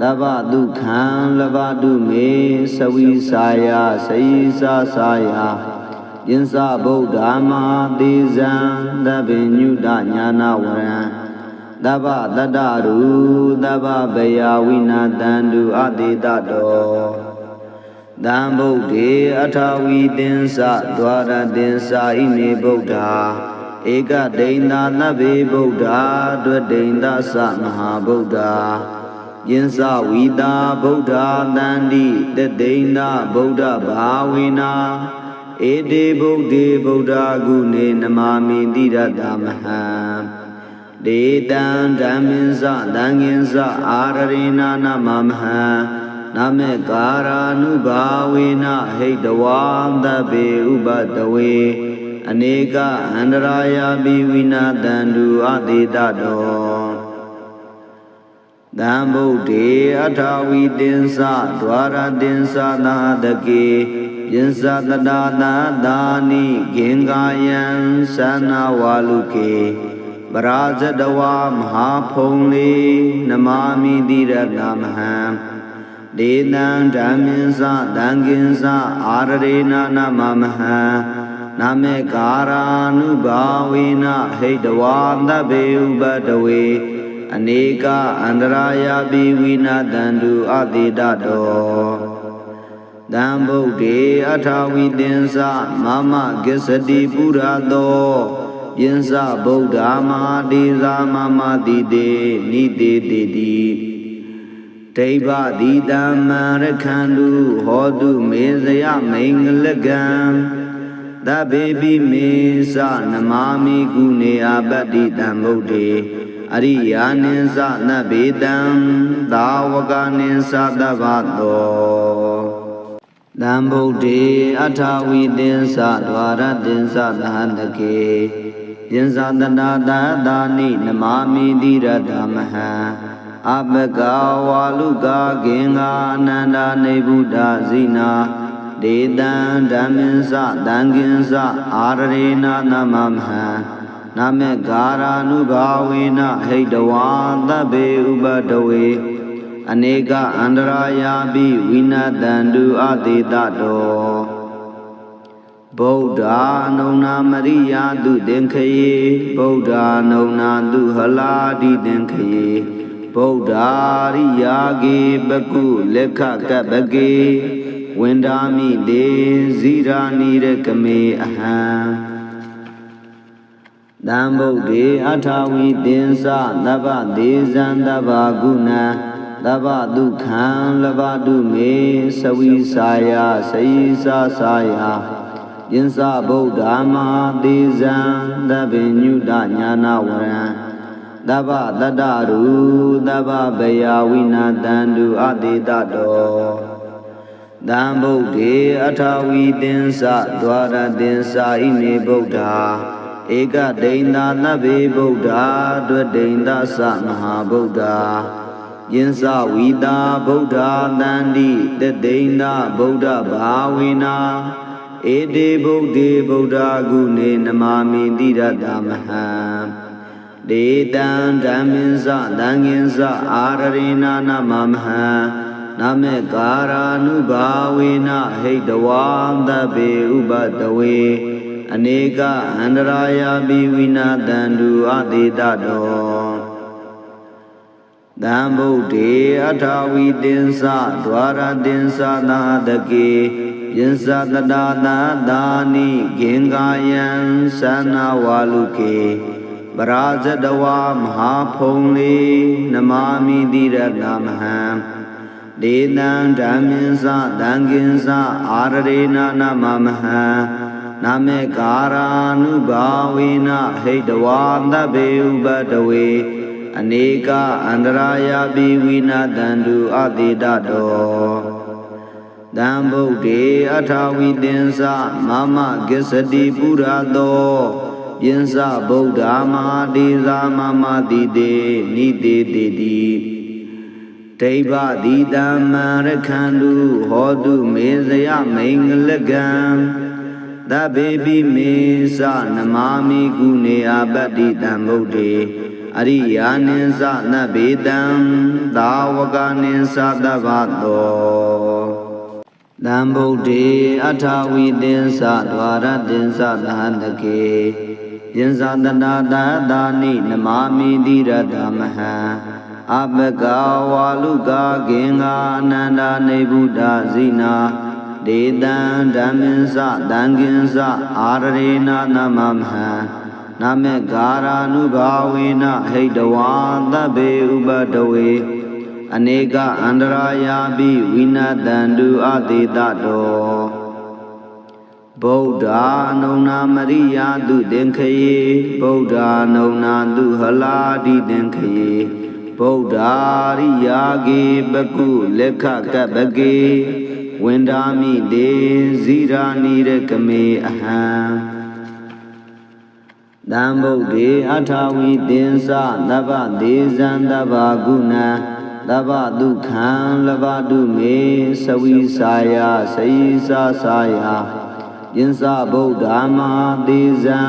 သဗ္ဗဒုက္ခံလဘတုမေသဝိစာယစေယစာစာယယင်္စဗုဒ္ဓမဟာဒေဇံသဗ္ဗညုတညာနာဝရံသဗ္ဗတတ္တရူသဗ္ဗဗယဝိနာတံတုအတေတတောသံဗုဒ္ဓေအထာဝိသင်္စဒွါရသင်္စဣမေဗုဒ္ဓဧကဒိန္တာနဗ္ဗေဗုဒ္ဓဒွဒိန္တသမဟာဗုဒ္ဓယင်္စဝိတာဗုဒ္ဓတန္တိတဒိန္တာဗုဒ္ဓဘာဝေနာဧတေဗုဒ္ဓေဗုဒ္ဓဂုဏေနမာမိတိရတမဟံဒေတံဓမ္မင်္စသံဃင်္စအာရရေနနမမဟံနမေကာရာနုဘာဝေနဟိတဝါသဗ္ဗေဥပတဝေအနေကအန္တရာယာပိဝိနာတံတုအတေတတောသံဗုဒ္ဓေအထာဝိသင်္စဒွါရသင်္စသာတကေယင်္စတတာသာသာနိဂင်္ဂာယံသနာဝါလုကေပရာဇတဝါမဟာဖုံလေနမာမိတိရတမဟံဒေတံဓမ္မင်္စသံဃင်္စအာရရေနနမမဟံနမေကာရာနုဘာဝေနဟိတဝါသဗ္ဗေဥပတဝေအနေကအန္တရာယာပိဝိနာတံတုအတေတတောသံဗုဒ္ဓေအထာဝိသင်္စမမဂစ္စတိပုရသောယင်္စဗုဒ္ဓမဟာဒေဇာမမတိတေနိတေတိတိဒိဗ္ဗတိတမ္မရခန္တုဟောတုမေဇယမိန်္ဂလကံသဗ္ဗေပိမေသနမာမိကုနေအပတ္တိတံဗုဒ္ဓေအရိယာနိသနဗေတံသာဝကနိသတဗ္ဗတောသံဗုဒ္ဓေအထာဝိသင်္စဒွါရသင်္စသဟတကေယင်္စတနာတသာနိနမာမိတိရတမဟံအပကဝါလုကာဂင်္ဂာအနန္တနေဗုဒ္ဓဇိနာဒေတံဓမ္မင်္စသံဃင်္စအာရရေနနမမဟံနမေကာရာနုဘာဝေနဟိတဝါသဗ္ဗေဥပတဝေအနေကအန္တရာယာပိဝိနတံတုအတေတတောဗုဒ္ဓအနုနာမရိယာတုသင်္ခယေဗုဒ္ဓအနုနာတုဟလာတိသင်္ခယေဗုဒ္ဓရိယာကေပကုလက်ခကပကေဝန္ဒာမိတေဇိရာနိရကမေအဟံသံဗုဒ္ဓေအထာဝိသင်္စသဗ္ဗဒေဇံသဗ္ဗဂုဏံသဗ္ဗဒုက္ခံလဘတုမေသဝိစာယစေယစာစာယယင်္စဗုဒ္ဓမဟာဒေဇံသဗ္ဗညုတညာနာဝရံသဗ္ဗတတ္တရူသဗ္ဗဗယဝိနာတံတုအတေတတောသံဗုဒ္ဓေအထာဝိသင်္စဒွါရသင်္စဣမေဗုဒ္ဓဧကဒိန္တာနဗ္ဗေဗုဒ္ဓဒွဒိန္တသမဟာဗုဒ္ဓယင်္စဝိတာဗုဒ္ဓတန္တိတဒိန္တာဗုဒ္ဓဘာဝေနာဧတေဗုဒ္ဓေဗုဒ္ဓဂုဏေနမာမိတိရတမဟံဒေတံဓမ္မင်္စသံဃင်္စအာရရေနနမမဟံနမေကာရာနုဘာဝေနဟိတဝါသဗ္ဗေဥပတဝေအနေကအန္တရာယာပိဝိနာတံတုအတေတတော တံဗုဒ္ဓေအထာဝီတင်္စဒွါရတင်္စသာတကေယင်္စတတာသာသာနိဂင်္ဂာယံသနာဝါလုကေပရာဇတဝါမဟာဖုံလေနမာမိတိရတမဟံဒေတံဓမ္မင်္စတံကင်္စအာရရေနနမမဟံနာမေကာရာနုဘာဝေနဟိတဝါသဗ္ဗေဥပတဝေအနေကအန္တရာယပိဝိနာတန္တုအတိတတောတံဗုဒ္ဓေအထာဝီတင်္စမမကိစ္စတိပုရတောယင်္စဗုဒ္ဓမဟာဒေသာမမတိတေနိတေတိတိဒိဗ္ဗတိတမ္မရခန္တုဟောတုမေဇယမိန်္ဂလကံသဗ္ဗေပိမေသနမာမိကုနေအပတ္တိတံဗုဒ္ဓေအရိယာနိသနဗ္ဗေတံသာဝကနိသသဗ္ဗတောတံဗုဒ္ဓေအထာဝီတင်္စဒွါရတင်္စသဟတကေယင်္စတတာသာသာနိနမာမိတိရတမဟံအပကဝါလုကာဂင်္ဂာအနန္တနေဗုဒ္ဓဇိနာဒေတံဓမ္မင်္စတံကင်္စအာရရေနနမမဟံနာမေကာရာနုဘာဝေနဟိတဝါသဗ္ဗေဥပတဝေအနေကအန္တရာယာပိဝိနာတန္တုအတိတတောဗုဒ္ဓအနုနာမရိယာတုသင်္ခယေဗုဒ္ဓအနုနာတုဟလာတိသင်္ခယေဗုဒ္ဓရိယာကေပကုလက်ခကပကေဝန္ဒာမိတေဇိရာနိရကမေအဟံတံဗုဒ္ဓေအထာဝီတင်္စသဗ္ဗဒေဇံသဗ္ဗဂုဏံသဗ္ဗဒုက္ခံလဘတုမေသဝိစာယစေယိစာစာယယင်္စဗုဒ္ဓမဟာဒေဇံ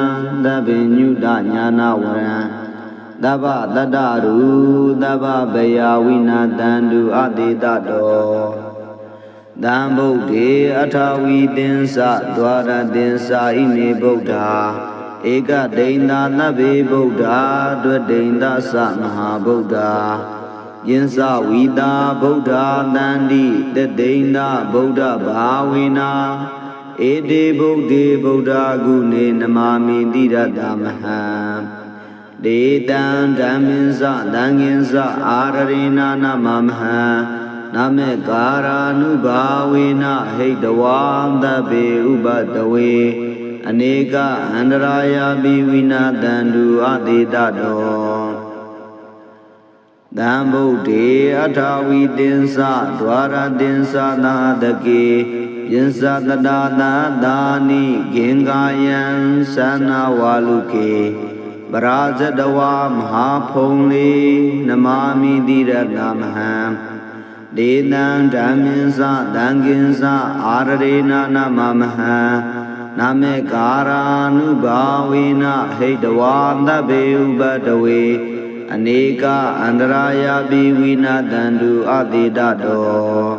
သဗ္ဗညုတညာနာဝရံသဗ္ဗတတ္တရူသဗ္ဗဗယဝိနာတန္တုအတိတတောတံဗုဒ္ဓေအထာဝီတင်္စဒွါရတင်္စဣမေဗုဒ္ဓဧကဒိန္ဒသဗ္ဗေဗုဒ္ဓဒွဒိန္ဒသမဟာဗုဒ္ဓယင်္စဝီတာဗုဒ္ဓတန္တိတဒိန္ဒဗုဒ္ဓဘာဝေနာဧတေဗုဒ္ဓေဗုဒ္ဓဂုဏေနမာမိတိရတမဟံဒေတံဓမ္မင်္စတံကင်္စအာရရေနနမမဟံနာမေကာရာနုဘာဝေနဟိတဝါသဗ္ဗေဥပတဝေအနေကအန္တရာယာပိဝိနာတန္တုအတိတတောတံဗုဒ္ဓေအထာဝီတင်္စဒွါရတင်္စသာတကေယင်္စတတာသာသာနိဂင်္ဂာယံသနာဝါလုကေပရာဇတဝါမဟာဖုံလေနမာမိတိရတမဟံဒေတံဓမ္မင်္စတံကင်္စအာရရေနနမမဟံနာမေကာရာနုဘာဝေနဟိတဝါသဗ္ဗေဥပတဝေအနေကအန္တရာယာပိဝိနာတန္တုအတိတတော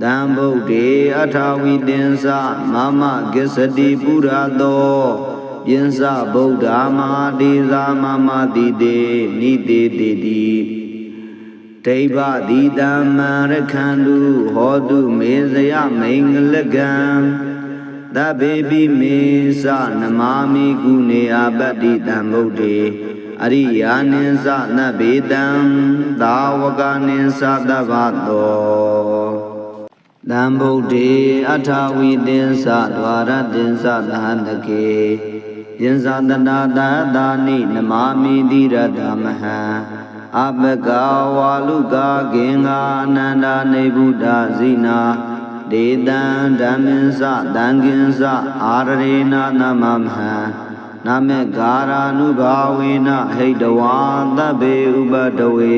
တံဗုဒ္ဓေအထာဝီတင်္စမမကိစ္စတိပုရတောယင်္စဗုဒ္ဓမဟာဒေသာမမတိတေနိတေတိတိဒိဗ္ဗတိတမ္မရခန္တုဟောတုမေဇယမိန်္ဂလကံသဗ္ဗေပိမေသနမာမိကုနေအပတ္တိတံဗုဒ္ဓေအရိယာနိသနဗ္ဗေတံသာဝကနိသသဗ္ဗတောတံဗုဒ္ဓေအထာဝီတင်္စဒွါရတင်္စသဟတကေယင်္စတတာသာသာနိနမာမိတိရတမဟံအပကဝါလုကာဂင်္ဂာအနန္တနေဗုဒ္ဓဇိနာဒေတံဓမ္မင်္စတံကင်္စအာရရေနနမမဟံနာမေကာရာနုဘာဝေနဟိတဝါသဗ္ဗေဥပတဝေ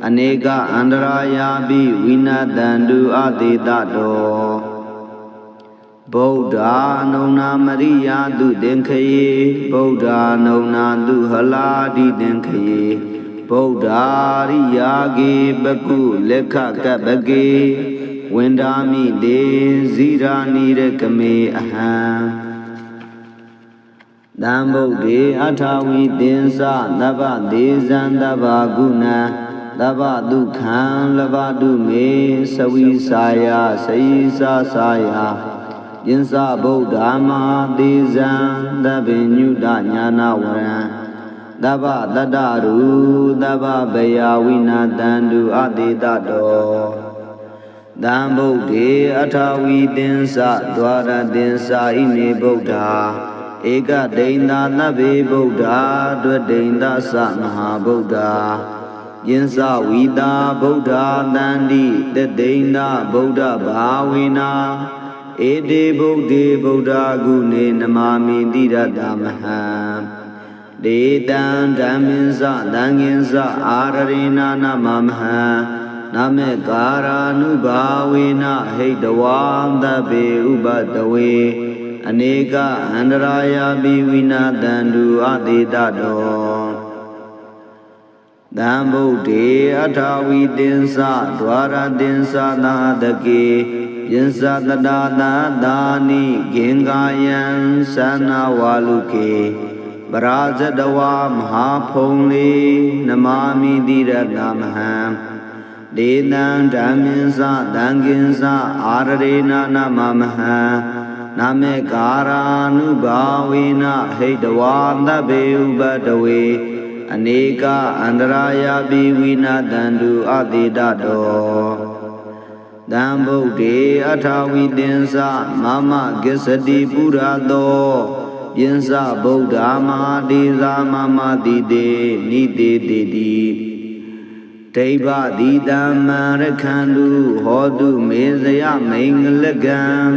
အနေကအန္တရာယာပိဝိနာတန္တုအတိတတောဗုဒ္ဓအနုနာမရိယာတုသင်္ခယေဗုဒ္ဓအနုနာတုဟလာတိသင်္ခယေဗုဒ္ဓရိယာကေပကုလက်ခကပကေဝန္ဒာမိတေဇိရာနိရကမေအဟံတံဗုဒ္ဓေအထာဝီတင်္စသဗ္ဗဒေဇံသဗ္ဗဂုဏံသ Daba dukhan labadu me savisaya saisa saya Jinsa Buddha Mahadizan Dabinyuda Nyana Waran Daba Dadaru Daba Bayawina Dandu Adidado Dambudi Atawi Dinsa Dwara Dinsa Ine Buddha Eka Deinda Nabi Buddha Dwedeinda Sa Maha Buddha Jinsa Vida Buddha Dandi Deinda Buddha Bhavina Ede Buddha Buddha Gune Namami Diradamaha Dedan Dhaminsa Danginsa Ararina Namamaha Name Kara Nubhavina Heidavam Dabe Ubadawe Aneka Andaraya Bivina Dandu Adidado Dambudi Atawi Dinsa Dwara Dinsa Nadake Jinsa Dadana Dani Gengayan Sana Waluke Barajadawa Mahapongli Namami Diradamaham Dedan Dhaminsa Danginsa Ararena Namamaha Name Kara Nubhavina Heidavam Dabe Ubadawe Aneka Andaraya Bivina Dandu Adidado Dambudi Atawi Dinsa Mama Gisadi Purado Jinsa Buddha Mahadiza Mama Dide Nide Didi Deva Dida Marakandu Hodu Mezaya Mingalagan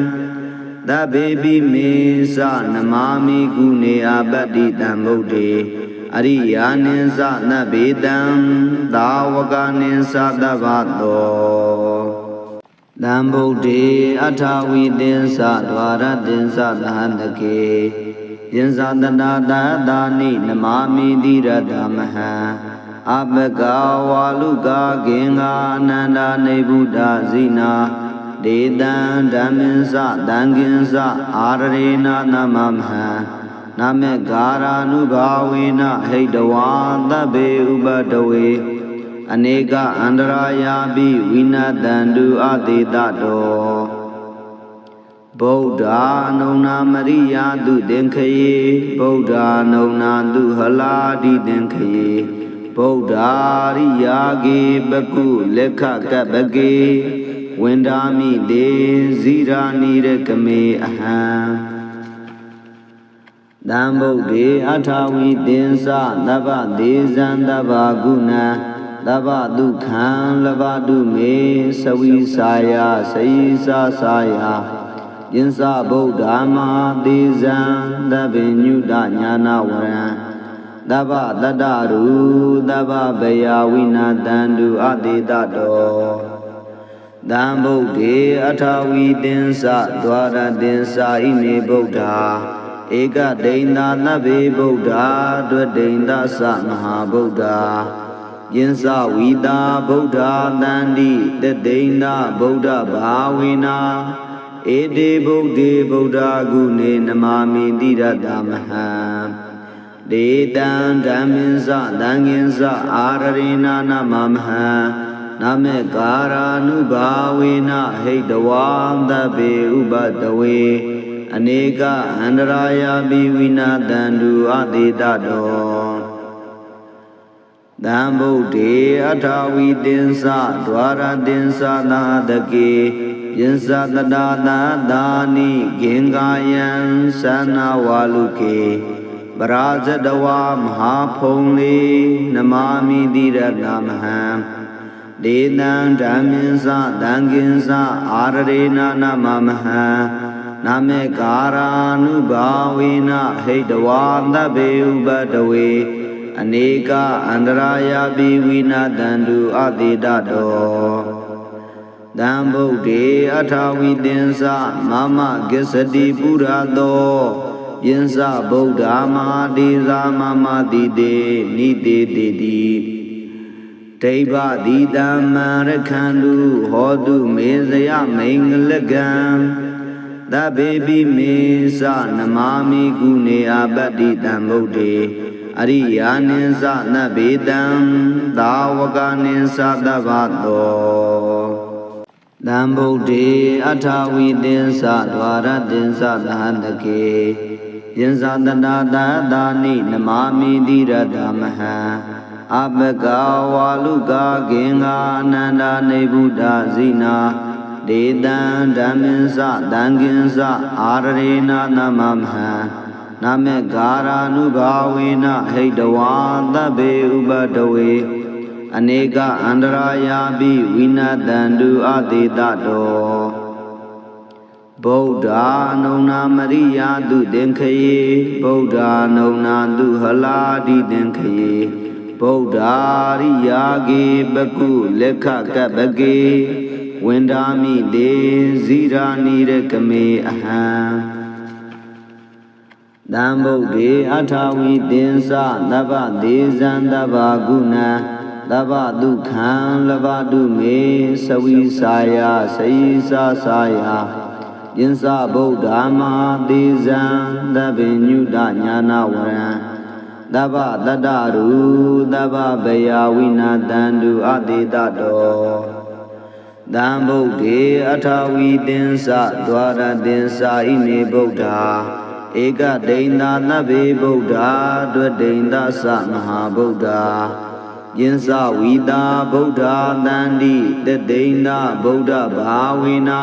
Da Baby Mesa Namami Gune Abadi Dambudi Ariyaninsa Nabedam Dawakaninsa Davato Dambudi Atawi Dinsa Dwara Dinsa Dahandake Jinsa Dadada Dani Namami Diradamaha Abega Waluga Genga Nanda Nebuddha Zina Dedan Dhaminsa Danginsa Ararena Namamha Name Gara Nubhavina Heidavam Dabe Ubadawe Aneka Andaraya Bivina Dandu Adidado Buddha Nona Maria Du Denkaye Buddha Nona Du Haladi Denkaye Buddha Riyage Baku Lekha Kabage Wendami De Zira Nirekame Aham Dambudi Atawi Dinsa Daba Dezan Daba Guna Daba Dukhan Labadu Me Savisaya Saisa Saya Jinsa Buddha Mahadizan Dabinyuda Nyana Waran Daba Dadaru Daba Bayawina Dandu Adidado Dambudi Atawi Dinsa Dwara Dinsa Ine Buddha Eka Deinda Nabi Buddha Dwedeinda Sa Maha Buddha Jinsa Vida Buddha Dandi Deinda Buddha Bhavina Ede Buddha Buddha Gune Namami Diradamaha Dedan Dhaminsa Danginsa Ararena Namamaha Name Kara Nubhavina Heidavam Dabe Ubadawe Aneka Andaraya Bivina Dandu Adidado Dambudi Atawi Dinsa Dwara Dinsa Nadake Jinsa Dadana Dani Gengayan Sana Waluke Barajadawa Mahapongli Namami Diradamaham Dedan Dhaminsa Danginsa Ararena Namamaha Name Kara Nubhavina Heidavam Dabe Ubadawe Aneka Andaraya Bivina Dandu Adidado Dambudi Atawi Dinsa Mama Gisadi Purado Jinsa Buddha Mahadiza Mama Dide Nide Didi Deva Dida Marakandu Hodu Mezaya Mingalagan Da Baby Mesa Namami Gune Abadi Dambudi Ariyaninsa Nabedam Dawaka ကနိသတဗ္ဗတောတံဗုဒ္ဓေအထာဝိသင်္စဒွါရတင်္စသဟတကေယင်္စတနာတသာနိနမာမိတိရတမဟံအပကဝါလုကာဂင်္ဂာအနန္တနေဗုဒ္ဓဇိနာဒေတံဓမ္မင်္စတံကင်္စအာရရေနနမမဟံနမေဂာရာနုဘာဝေနဟိတဝါသဗ္ဗေဥပတဝေအနေကအန္တရာယာပိဝိနတံတုအတေတတောဗုဒ္ဓနုံနာမရိယာတုသင်္ခယေဗုဒ္ဓနုံနာတုဟလာတိသင်္ခယေဗုဒ္ဓရိယာကေပကုလက်ခကပကေဝန္ဒာမိတေဇိရာနိရကမေအဟံတံဗုဒ္ဓေအထာဝိသင်္စသဗ္ဗဒေဇံသဗ္ဗဂုဏံသဗ္ဗဒုက္ခံလဘတုမေသဝိစာယစေယစာစာယယင်္စဗုဒ္ဓမဟာဒေဇံသဗ္ဗညုတညာနာဝရံသဗ္ဗတတ္တရူသဗ္ဗဗယဝိနာတံတုအတေတတောတံဗုဒ္ဓေအထာဝိသင်္စဒွါရတင်္စဣမေဗုဒ္ဓဧကဒိန္တာသဗ္ဗေဗုဒ္ဓဒွဒိန္တသမဟာဗုဒ္ဓယင်္စဝိတာဗုဒ္ဓတန္တိတဒိန္တဗုဒ္ဓဘာဝေနာ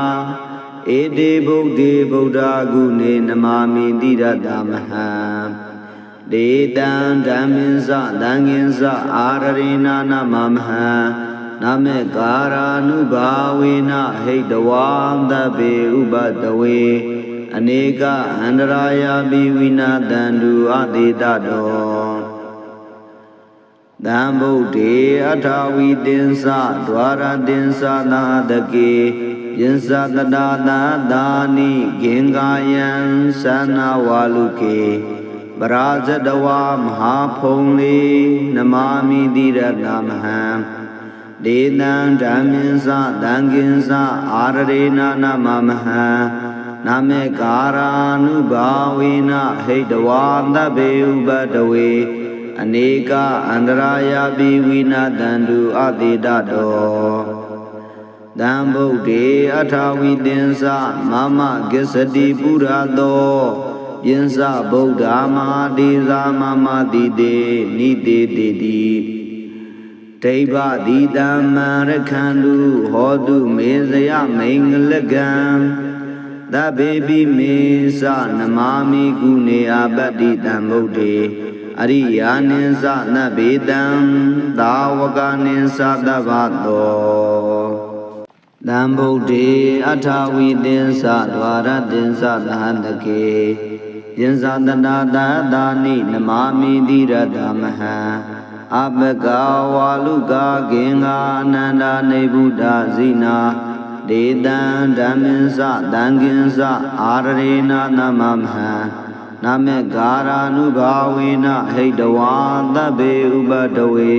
ဧတေဗုဒ္ဓေဗုဒ္ဓဂုဏေနမာမိတိရတမဟံဒေတံဓမ္မင်္စသံဃင်္စအာရရေနနမမဟံနမေကာရာနုဘာဝေနဟိတဝါသဗ္ဗေဥပတဝေအနေကအန္တရာယာပိဝိနာတံတုအတေတတောတံဗုဒ္ဓေအထာဝိသင်္စဒွါရတင်္စနာတကေယင်္စတတာသာသာနိဂင်္ဂာယံသနာဝါလုကေပရာဇတဝါမဟာဖုံလေနမာမိတိရတမဟံဒေတံဓမ္မင်္စသံဃင်္စအာရရေနနမမဟံနမေကာရာနုဘာဝေနဟိတဝါသဗ္ဗေဥပတဝေအနေကအန္တရာယာပိဝိနာတံတုအတေတတောတံဗုဒ္ဓေအထာဝိသင်္စမမဂစ္စတိပုရသောယင်္စဗုဒ္ဓမဟာဒေဇာမမတိတေနိတေတေတိဒိဗ္ဗတိတံမရခန္တုဟောတုမေဇယမိန်္ဂလကံသဗ္ဗေပိမေသနမာမိကုနေအပတ္တိတံဗုဒ္ဓေအရိယာနိသနဗေတံသာဝကနိသသဗ္ဗတောတံဗုဒ္ဓေအထာဝိသင်္စဒွါရတင်္စသဟတကေယင်္စတနာတသာနိနမာမိတိရတမဟံအပကဝါလုကာဂင်္ဂာအနန္တနေဗုဒ္ဓဇိနာဒေတံဓမ္မင်္စတံဃင်္စအာရရေနနမမဟံနမေဂာရာနုဘာဝေနဟိတဝါသဗ္ဗေဥပတဝေ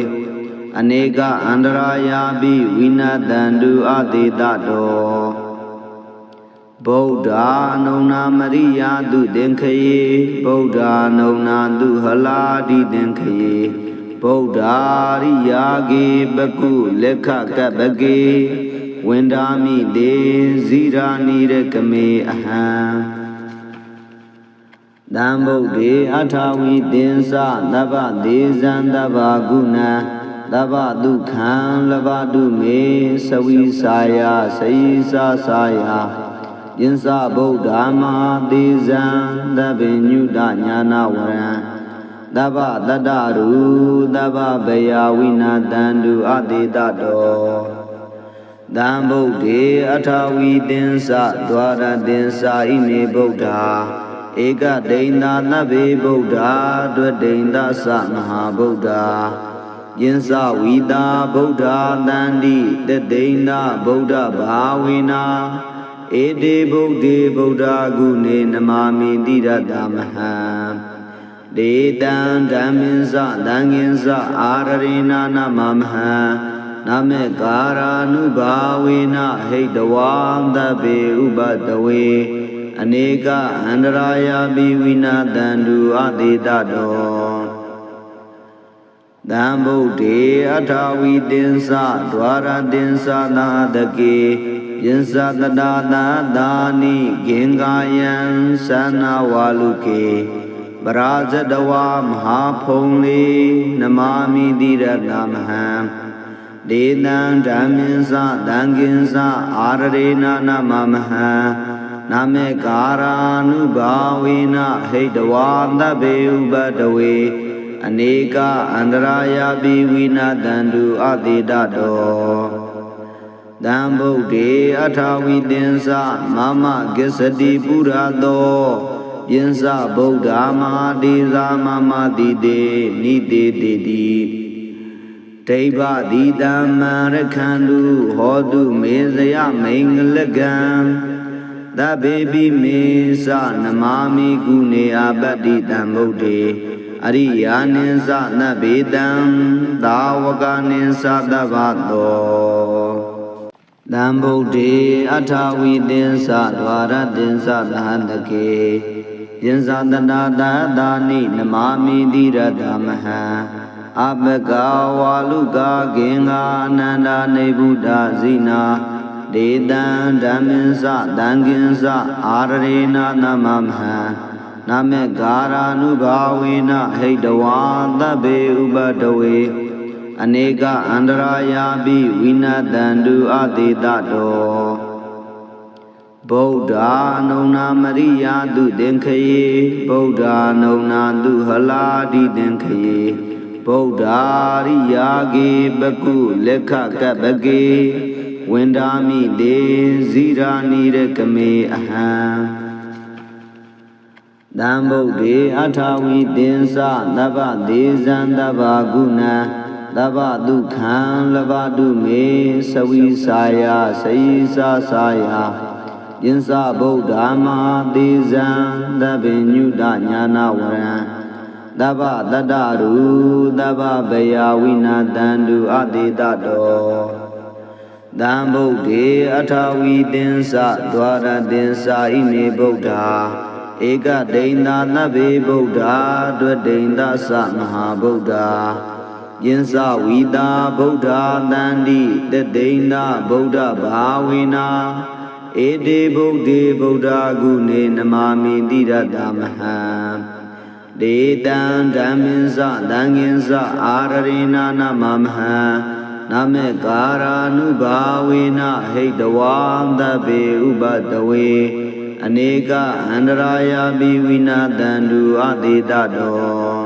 အနေကအန္တရာယာပိဝိနတံတုအတေတတောဗုဒ္ဓနုံနာမရိယာတုသင်္ခယေဗုဒ္ဓနုံနာတုဟလာတိသင်္ခယေဗုဒ္ဓရိယာကေပကုလက်ခကပကေဝန္ဒာမိတေဇိရာနိရကမေအဟံတံဗုဒ္ဓေအထာဝိသင်္စသဗ္ဗဒေဇံသဗ္ဗဂုဏံသဗ္ဗဒုက္ခံလဘတုမေသဝိစာယစေယစာစာယယင်္စဗုဒ္ဓမဟာဒေဇံသဗ္ဗညုတညာနာဝရံသဗ္ဗတတ္တရူသဗ္ဗဗယဝိနာတံတုအတေတတောတံဗုဒ္ဓေအထာဝိသင်္စဒွါရတင်္စဣမေဗုဒ္ဓဧကဒိန္တာသဗ္ဗေဗုဒ္ဓဒွဒိန္တသမဟာဗုဒ္ဓယင်္စဝိတာဗုဒ္ဓတန္တိတဒိန္တဗုဒ္ဓဘာဝေနာဧတေဗုဒ္ဓေဗုဒ္ဓဂုဏေနမာမိတိရတမဟံဒေတံဓမ္မင်္စသံဃင်္စအာရရေနနမမဟံနမေကာရာနုဘာဝေနဟိတဝါသဗ္ဗေဥပတဝေအနေကအန္တရာယာပိဝိနာတံတုအတေတတော တံဗုဒ္ဓေအထာဝီတင်္စဒွါရတင်္စနာတကေယင်္စတတာသာသာနိဂင်္ဂာယံသနာဝါလုကေပရာဇတဝါမဟာဖုံလေနမာမိတိရတမဟံဒေတံဓမ္မင်္စတံကင်္စအာရရေနာနမမဟံနာမေကာရာနုဘာဝေနဟိတဝါသဗ္ဗေဥပတဝေအနေကအန္တရာယပိဝိနာတန္တုအတိတတောတံဗုဒ္ဓေအထာဝီတင်္စမမကိစ္စတိပုရတောယင်္စဗုဒ္ဓမာတိသာမမတိတေနိတေတိတိဒိဗ္ဗတိတမ္မရခန္တုဟောတုမေဇယမိန်္ဂလကံသဗ္ဗေပိမေသနမာမိကုနေအပတ္တိတံဗုဒ္ဓေအရိယာနိသနဗေတံသာဝကနိသသဗ္ဗတောတံဗုဒ္ဓေအထာဝီတင်္စဒွါရတင်္စသဟတကေယင်္စတတာသာသာနိနမာမိတိရတမဟံအပကဝါလုကာဂင်္ဂာအနန္တနေဗုဒ္ဓဇိနာဒေတံဓမ္မင်္စတံကင်္စအာရရေနာနမမဟံနာမေကာရာနုဘာဝေနဟိတဝါသဗ္ဗေဥပတဝေအနေကအန္တရာယာပိဝိနာတန္တုအတိတတောဗုဒ္ဓအနုနာမရိယာတုသင်္ခယေဗုဒ္ဓအနုနာတုဟလာတိသင်္ခယေဗုဒ္ဓရိယာကေပကုလက်ခကပကေဝန္ဒာမိတေဇိရာနိရကမေအဟံတံဗုဒ္ဓေအထာဝီတင်္စသဗ္ဗဒေဇံသဗ္ဗဂုဏံသဗ္ဗဒုက္ခံလဘတုမေသဝိစာယစေစာစာယယင်္စဗုဒ္ဓမာဒေဇံသဗ္ဗညုတညာနာဝရံသဗ္ဗတတ္တရူသဗ္ဗဗယဝိနာတန္တုအတိတတောတံဗုဒ္ဓေအထာဝီတင်္စဒွါရတင်္စဣမေဗုဒ္ဓဧကဒိန္ဒသဗ္ဗေဗုဒ္ဓဒွဒိန္ဒသမဟာဗုဒ္ဓယင်္စဝီတာဗုဒ္ဓတန္တိတဒိန္ဒဗုဒ္ဓဘာဝေနာဧတေဗုဒ္ဓေဗုဒ္ဓဂုဏေနမာမိတိရတမဟံဒေတံဓမ္မင်္စတံကင်္စအာရရေနာနမမဟံနာမေကာရာနုဘာဝေနဟိတဝါသဗ္ဗေဥပတဝေအနေကအန္တရာယာပိဝိနာတန္တုအတိတတော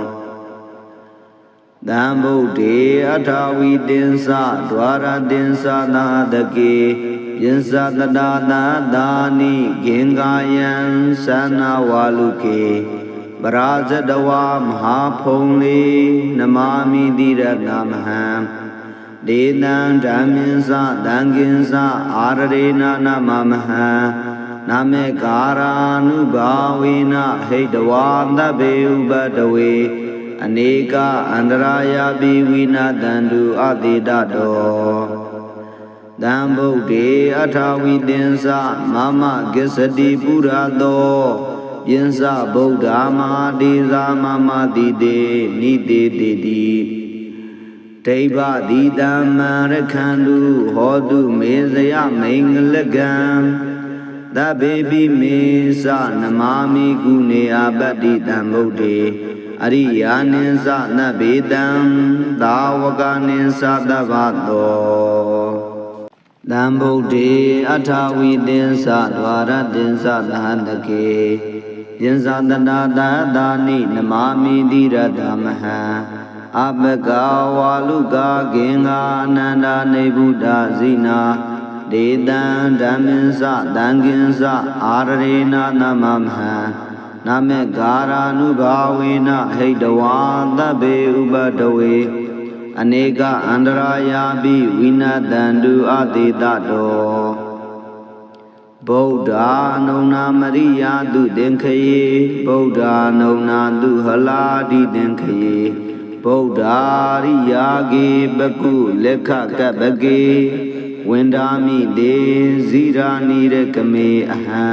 တံဗုဒ္ဓေအထာဝီတင်္စဒွါရတင်္စနာတကေယင်္စတတာသာသာနိဂင်္ဂာယံသနာဝါလုကေပရာဇတဝါမဟာဖုံလေနမာမိတိရတမဟံဒေတံဓမ္မင်္စတံကင်္စအာရရေနာနမမဟံနာမေကာရာနုဘာဝေနဟိတဝါသဗ္ဗေဥပတဝေအနေကအန္တရာယာပိဝိနာတန္တုအတိတတောတံဗုဒ္ဓေအထာဝီတင်္စမမကိစ္စတိပုရတောယင်္စဗုဒ္ဓမာတိသာမမတိတေနိတေတိတိဒိဗ္ဗတိတမ္မရခန္တုဟောတုမေဇယမိန်္ဂလကံသဗ္ဗေပိမေသနမာမိကုနေအပတ္တိတံဗုဒ္ဓေအရိယာနိသနဗေတံသာဝကနိသသဗ္ဗတောတံဗုဒ္ဓေအထာဝီတင်္စဒွါရတင်္စသဟတကေယင်္စတတာသာသာနိနမာမိတိရတမဟံအပကဝါလုကာဂင်္ဂာအနန္တနေဗုဒ္ဓဇိနာဒေတံဓမ္မင်္စတံကင်္စအာရရေနာနမမဟံနာမေကာရာနုဘာဝေနဟိတဝါသဗ္ဗေဥပတဝေအနေကအန္တရာယာပိဝိနာတန္တုအတိတတောဗုဒ္ဓအနုနာမရိယာတုသင်္ခယေဗုဒ္ဓအနုနာတုဟလာတိသင်္ခယေဗုဒ္ဓရိယာကေပကုလက်ခကပကေဝန္ဒာမိတေဇိရာနိရကမေအဟံ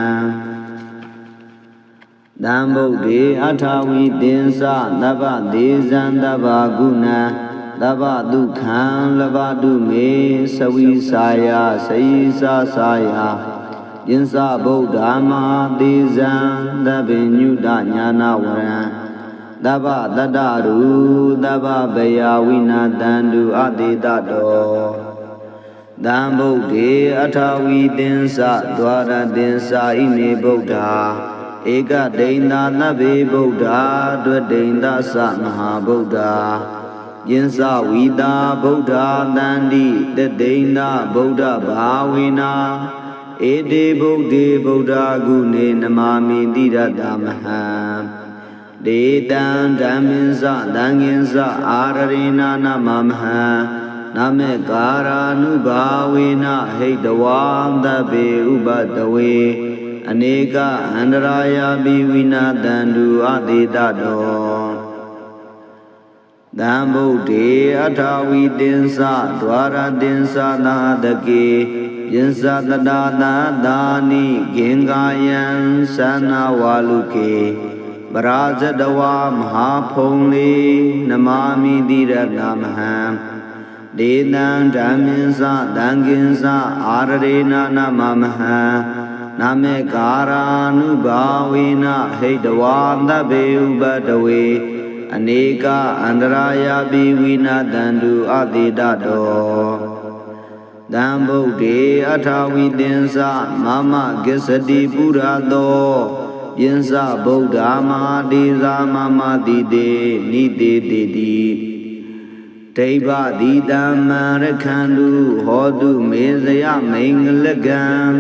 တံဗုဒ္ဓေအထာဝီတင်္စသဗ္ဗဒေဇံသဗ္ဗဂုဏံသ Daba du khan labadu me savi saya saisa saya Jinsa Buddha Mahadizan Dabinyuda Nyana Varan Daba Dadaru Daba Bayawina Dandu Adidado Dambudi Atavi Dinsa Dwara Dinsa Ine Buddha Eka Deinda Nabi Buddha Dwedeinda Sa Maha Buddha Jinsa Vida Buddha Dandi Deinda Buddha Bhavina Ede Buddha Buddha Gune Namami Dira Dhammaha Dedan Dhaminsa Danginsa Ararina Namamaha Name Kara Nubhavina Heidavam Dabe Ubadawe Aneka Andaraya Bivina Dandu Adidado Dambudi Atavi Dinsa Dwara Dinsa Nadake Jinsa Dadana Dani Gengayan Sana Waluke Barajadawa Mahapongli Namami Dira Namaham Dedan Dhaminsa Danginsa Ararena Namamaha Name Kara Nubhavina Heidavam Dabe Ubadawe Aneka Andaraya Bivina Dandu Adidado Dambudi Atavi Dinsa Mama Gesadi Purado Jinsa Buddha Mahadiza Mama Dide Nide Didi Deva Didama Rakhandu Hodu Mezaya Mengalagam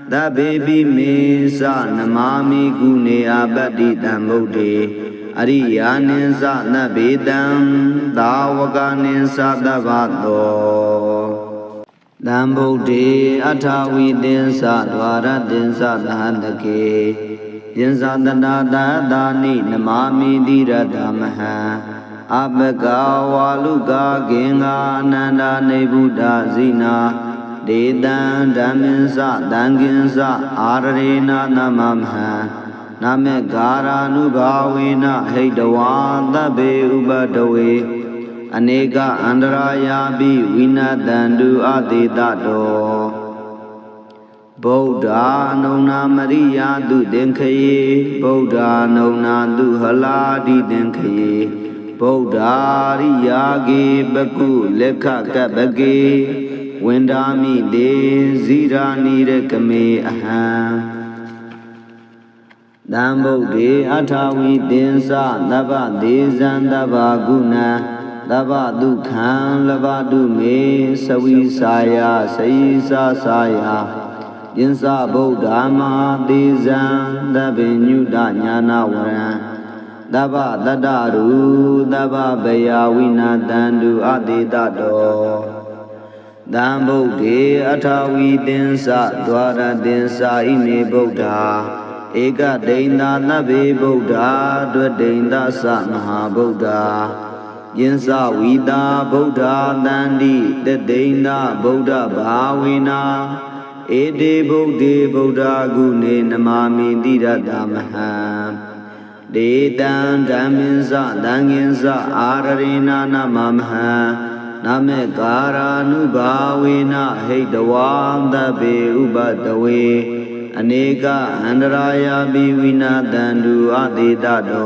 Da Baby Mesa Namami Gune Abadi Dambudi Ariyaninsa Nabedam Dawaganinsa Davado Dambudi Atavi Dinsa Dwara Dinsa Dhandake Jinsa Dadada Dani Namami Dira Dhammaha Abega Waluga Genga Nanda Nebuddha Zina Dedan Dhaminsa Danginsa Ararena Namamha Name Gara Nubhavina Heidavam Dabe Ubadawe Aneka Andaraya Bivina Dandu Adidado Buddha Nona Maria Du Denkaye Buddha Nona Du Haladi Denkaye Buddha Riyage Baku Lekha Kabage Wendami De Zirani Rekame Aham Dambudi Atavi Dinsa Daba Dezan Daba Guna Daba Dukhan Labadu Me Savi Saya Saisa Saya Jinsa Buddha Mahadizan Dabinyuda Nyana Varan Daba Dadaru Daba Bayawina Dandu Adidado Dambudi Atavi Dinsa Dwara Dinsa Ine Buddha Eka Deinda Nabi Buddha Dwedeinda Sa Maha Buddha Jinsa Vida Buddha Dandi Deinda Buddha Bhavina Ede Buddha Buddha Gune Namami Dira Dhammaha Dedan Dhaminsa Danginsa Ararena Namamaha Name Kara Nubhavina Heidavam Dabe Ubadawe Aneka Andaraya Bivina Dandu Adidado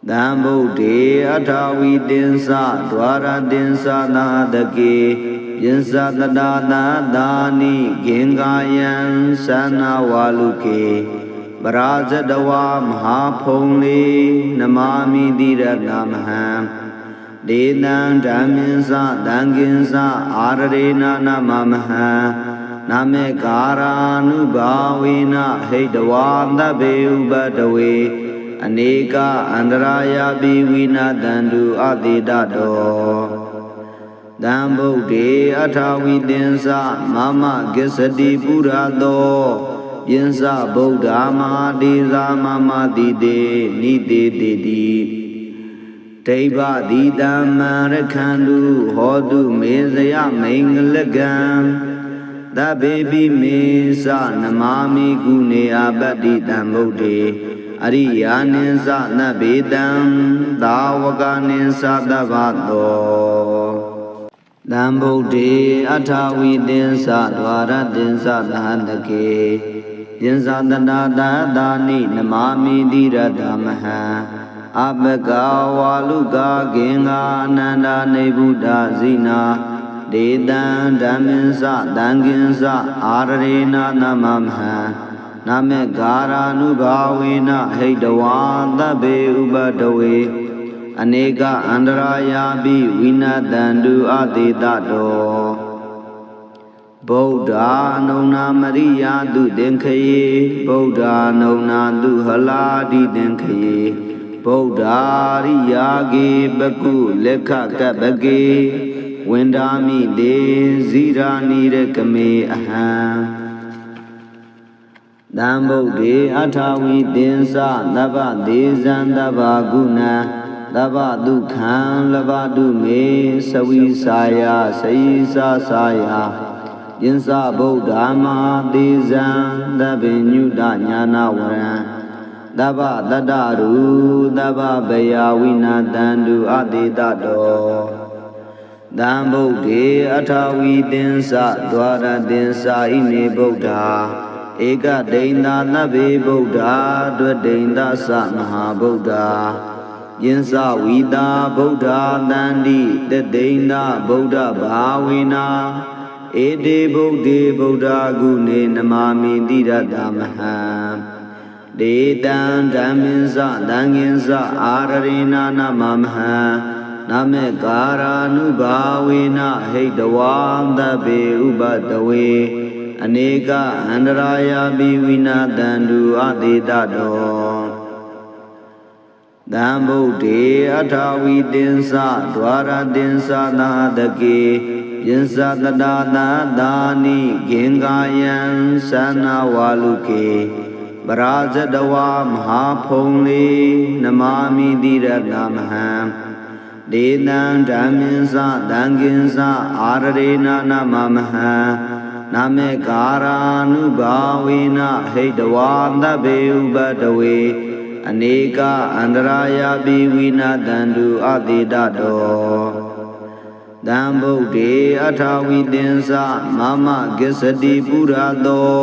Dambudi Atavi Dinsa Dwara Dinsa Nadake Jinsa Dadana Dani Gengayan Sana Waluke Barajadawa Mahapongli Namami Dira Namaham Dedan Dhaminsa Danginsa Ararena Namamaha Name Kara Nubhavina Heidavam Dabe Ubadawe Aneka Andaraya Bivina Dandu Adidado Dambudi Atavi Dinsa Mama Gesadi Purado Jinsa Buddha Mahadiza Mama Dide Nide Didi Deva Didama Rakhandu Hodu Mezaya Mengalagam Da Baby Mesa Namami Gune Abadi Dambudi အရိယာနိသနဗေတံသာဝကနိသတဗ္ဗတောတံဗုဒ္ဓေအထာဝိသင်္သဒွါရသင်္သသဟတကေယင်္သတနာတာတာနိနမာမိတိရတမဟံအပကဝါလုကာဂင်္ဂာအနန္တနေဗုဒ္ဓဇိနာဒေတံဓမ္မင်္သတံကင်္သအာရရေနနမမဟံနမေဂာရာနုဘာဝေနဟိတဝါသဗ္ဗေဥပတဝေအနေကအန္တရာယာပိဝိနတံတုအတေတတောဗုဒ္ဓအနုနာမရိယာတုသင်္ခယေဗုဒ္ဓအနုနာတုဟလာတိသင်္ခယေဗုဒ္ဓရိယာကေပကုလက်ခကပကေဝန္ဒာမိတေဇိရာနိရကမေအဟံတံဗုဒ္ဓေအထာဝိသင်္သသဗ္ဗဒေဇံသဗ္ဗဂုဏံသဗ္ဗဒုက္ခံလဘတုမေသဝိစာယစေယစာစာယယင်္စဗုဒ္ဓမဟာဒေဇံသဗ္ဗညုတညာနာဝရံသဗ္ဗတတ္တရူသဗ္ဗဗယဝိနာတံတုအတေတတောတံဗုဒ္ဓေအထာဝိသင်္သဒွါရသင်္သဣမေဗုဒ္ဓဧကဒိန္တာနဗ္ဗေဗုဒ္ဓဒွဒိန္တသမဟာဗုဒ္ဓယင်္စဝီတာဗုဒ္ဓတန္တိတဒိန္တာဗုဒ္ဓဘာဝေနာဧတေဗုဒ္ဓေဗုဒ္ဓဂုဏေနမာမိတိရတမဟံဒေတံဓမ္မင်္စသံဃင်္စအာရရေနနမမဟံနမေကာရာနုဘာဝေနဟိတဝါသဗ္ဗေဥပတဝေအနေကအန္တရာယာပိဝိနာတံတုအတေတတောတံဗုဒ္ဓေအထာဝိသင်္သဒွါရသင်္သနာတကေယင်္သတတာတာတာနိဂင်္ဂာယံသနာဝါလုကေပရာဇတဝါမဟာဖုံလေနမာမိတိရတမဟံဒေတံဓမ္မင်္စသံဃင်္စအာရရေနနမမဟံနမေကာရာနုဘာဝေနဟိတဝါသဗ္ဗေဥပတဝေအနေကအန္တရာယာပိဝိနာတံတုအတေတတောတံဗုဒ္ဓေအထာဝိသင်္သမမဂစ္စတိပုရတော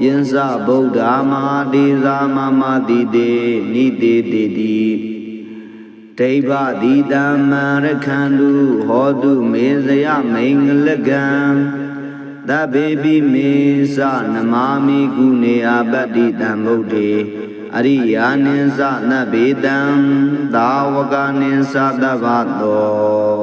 ယင်္စဗုဒ္ဓမဟာဒေဇာမမတိတေနိတေတေတိဒိဗ္ဗတိတမ္မရခန္တုဟောတုမေဇယမိန်္ဂလကံသဗ္ဗေပိမေသနမာမိကုနေအပတ္တိတံဗုဒ္ဓေအရိယာနိသနဗေတံသာဝကနိသတဗ္ဗတော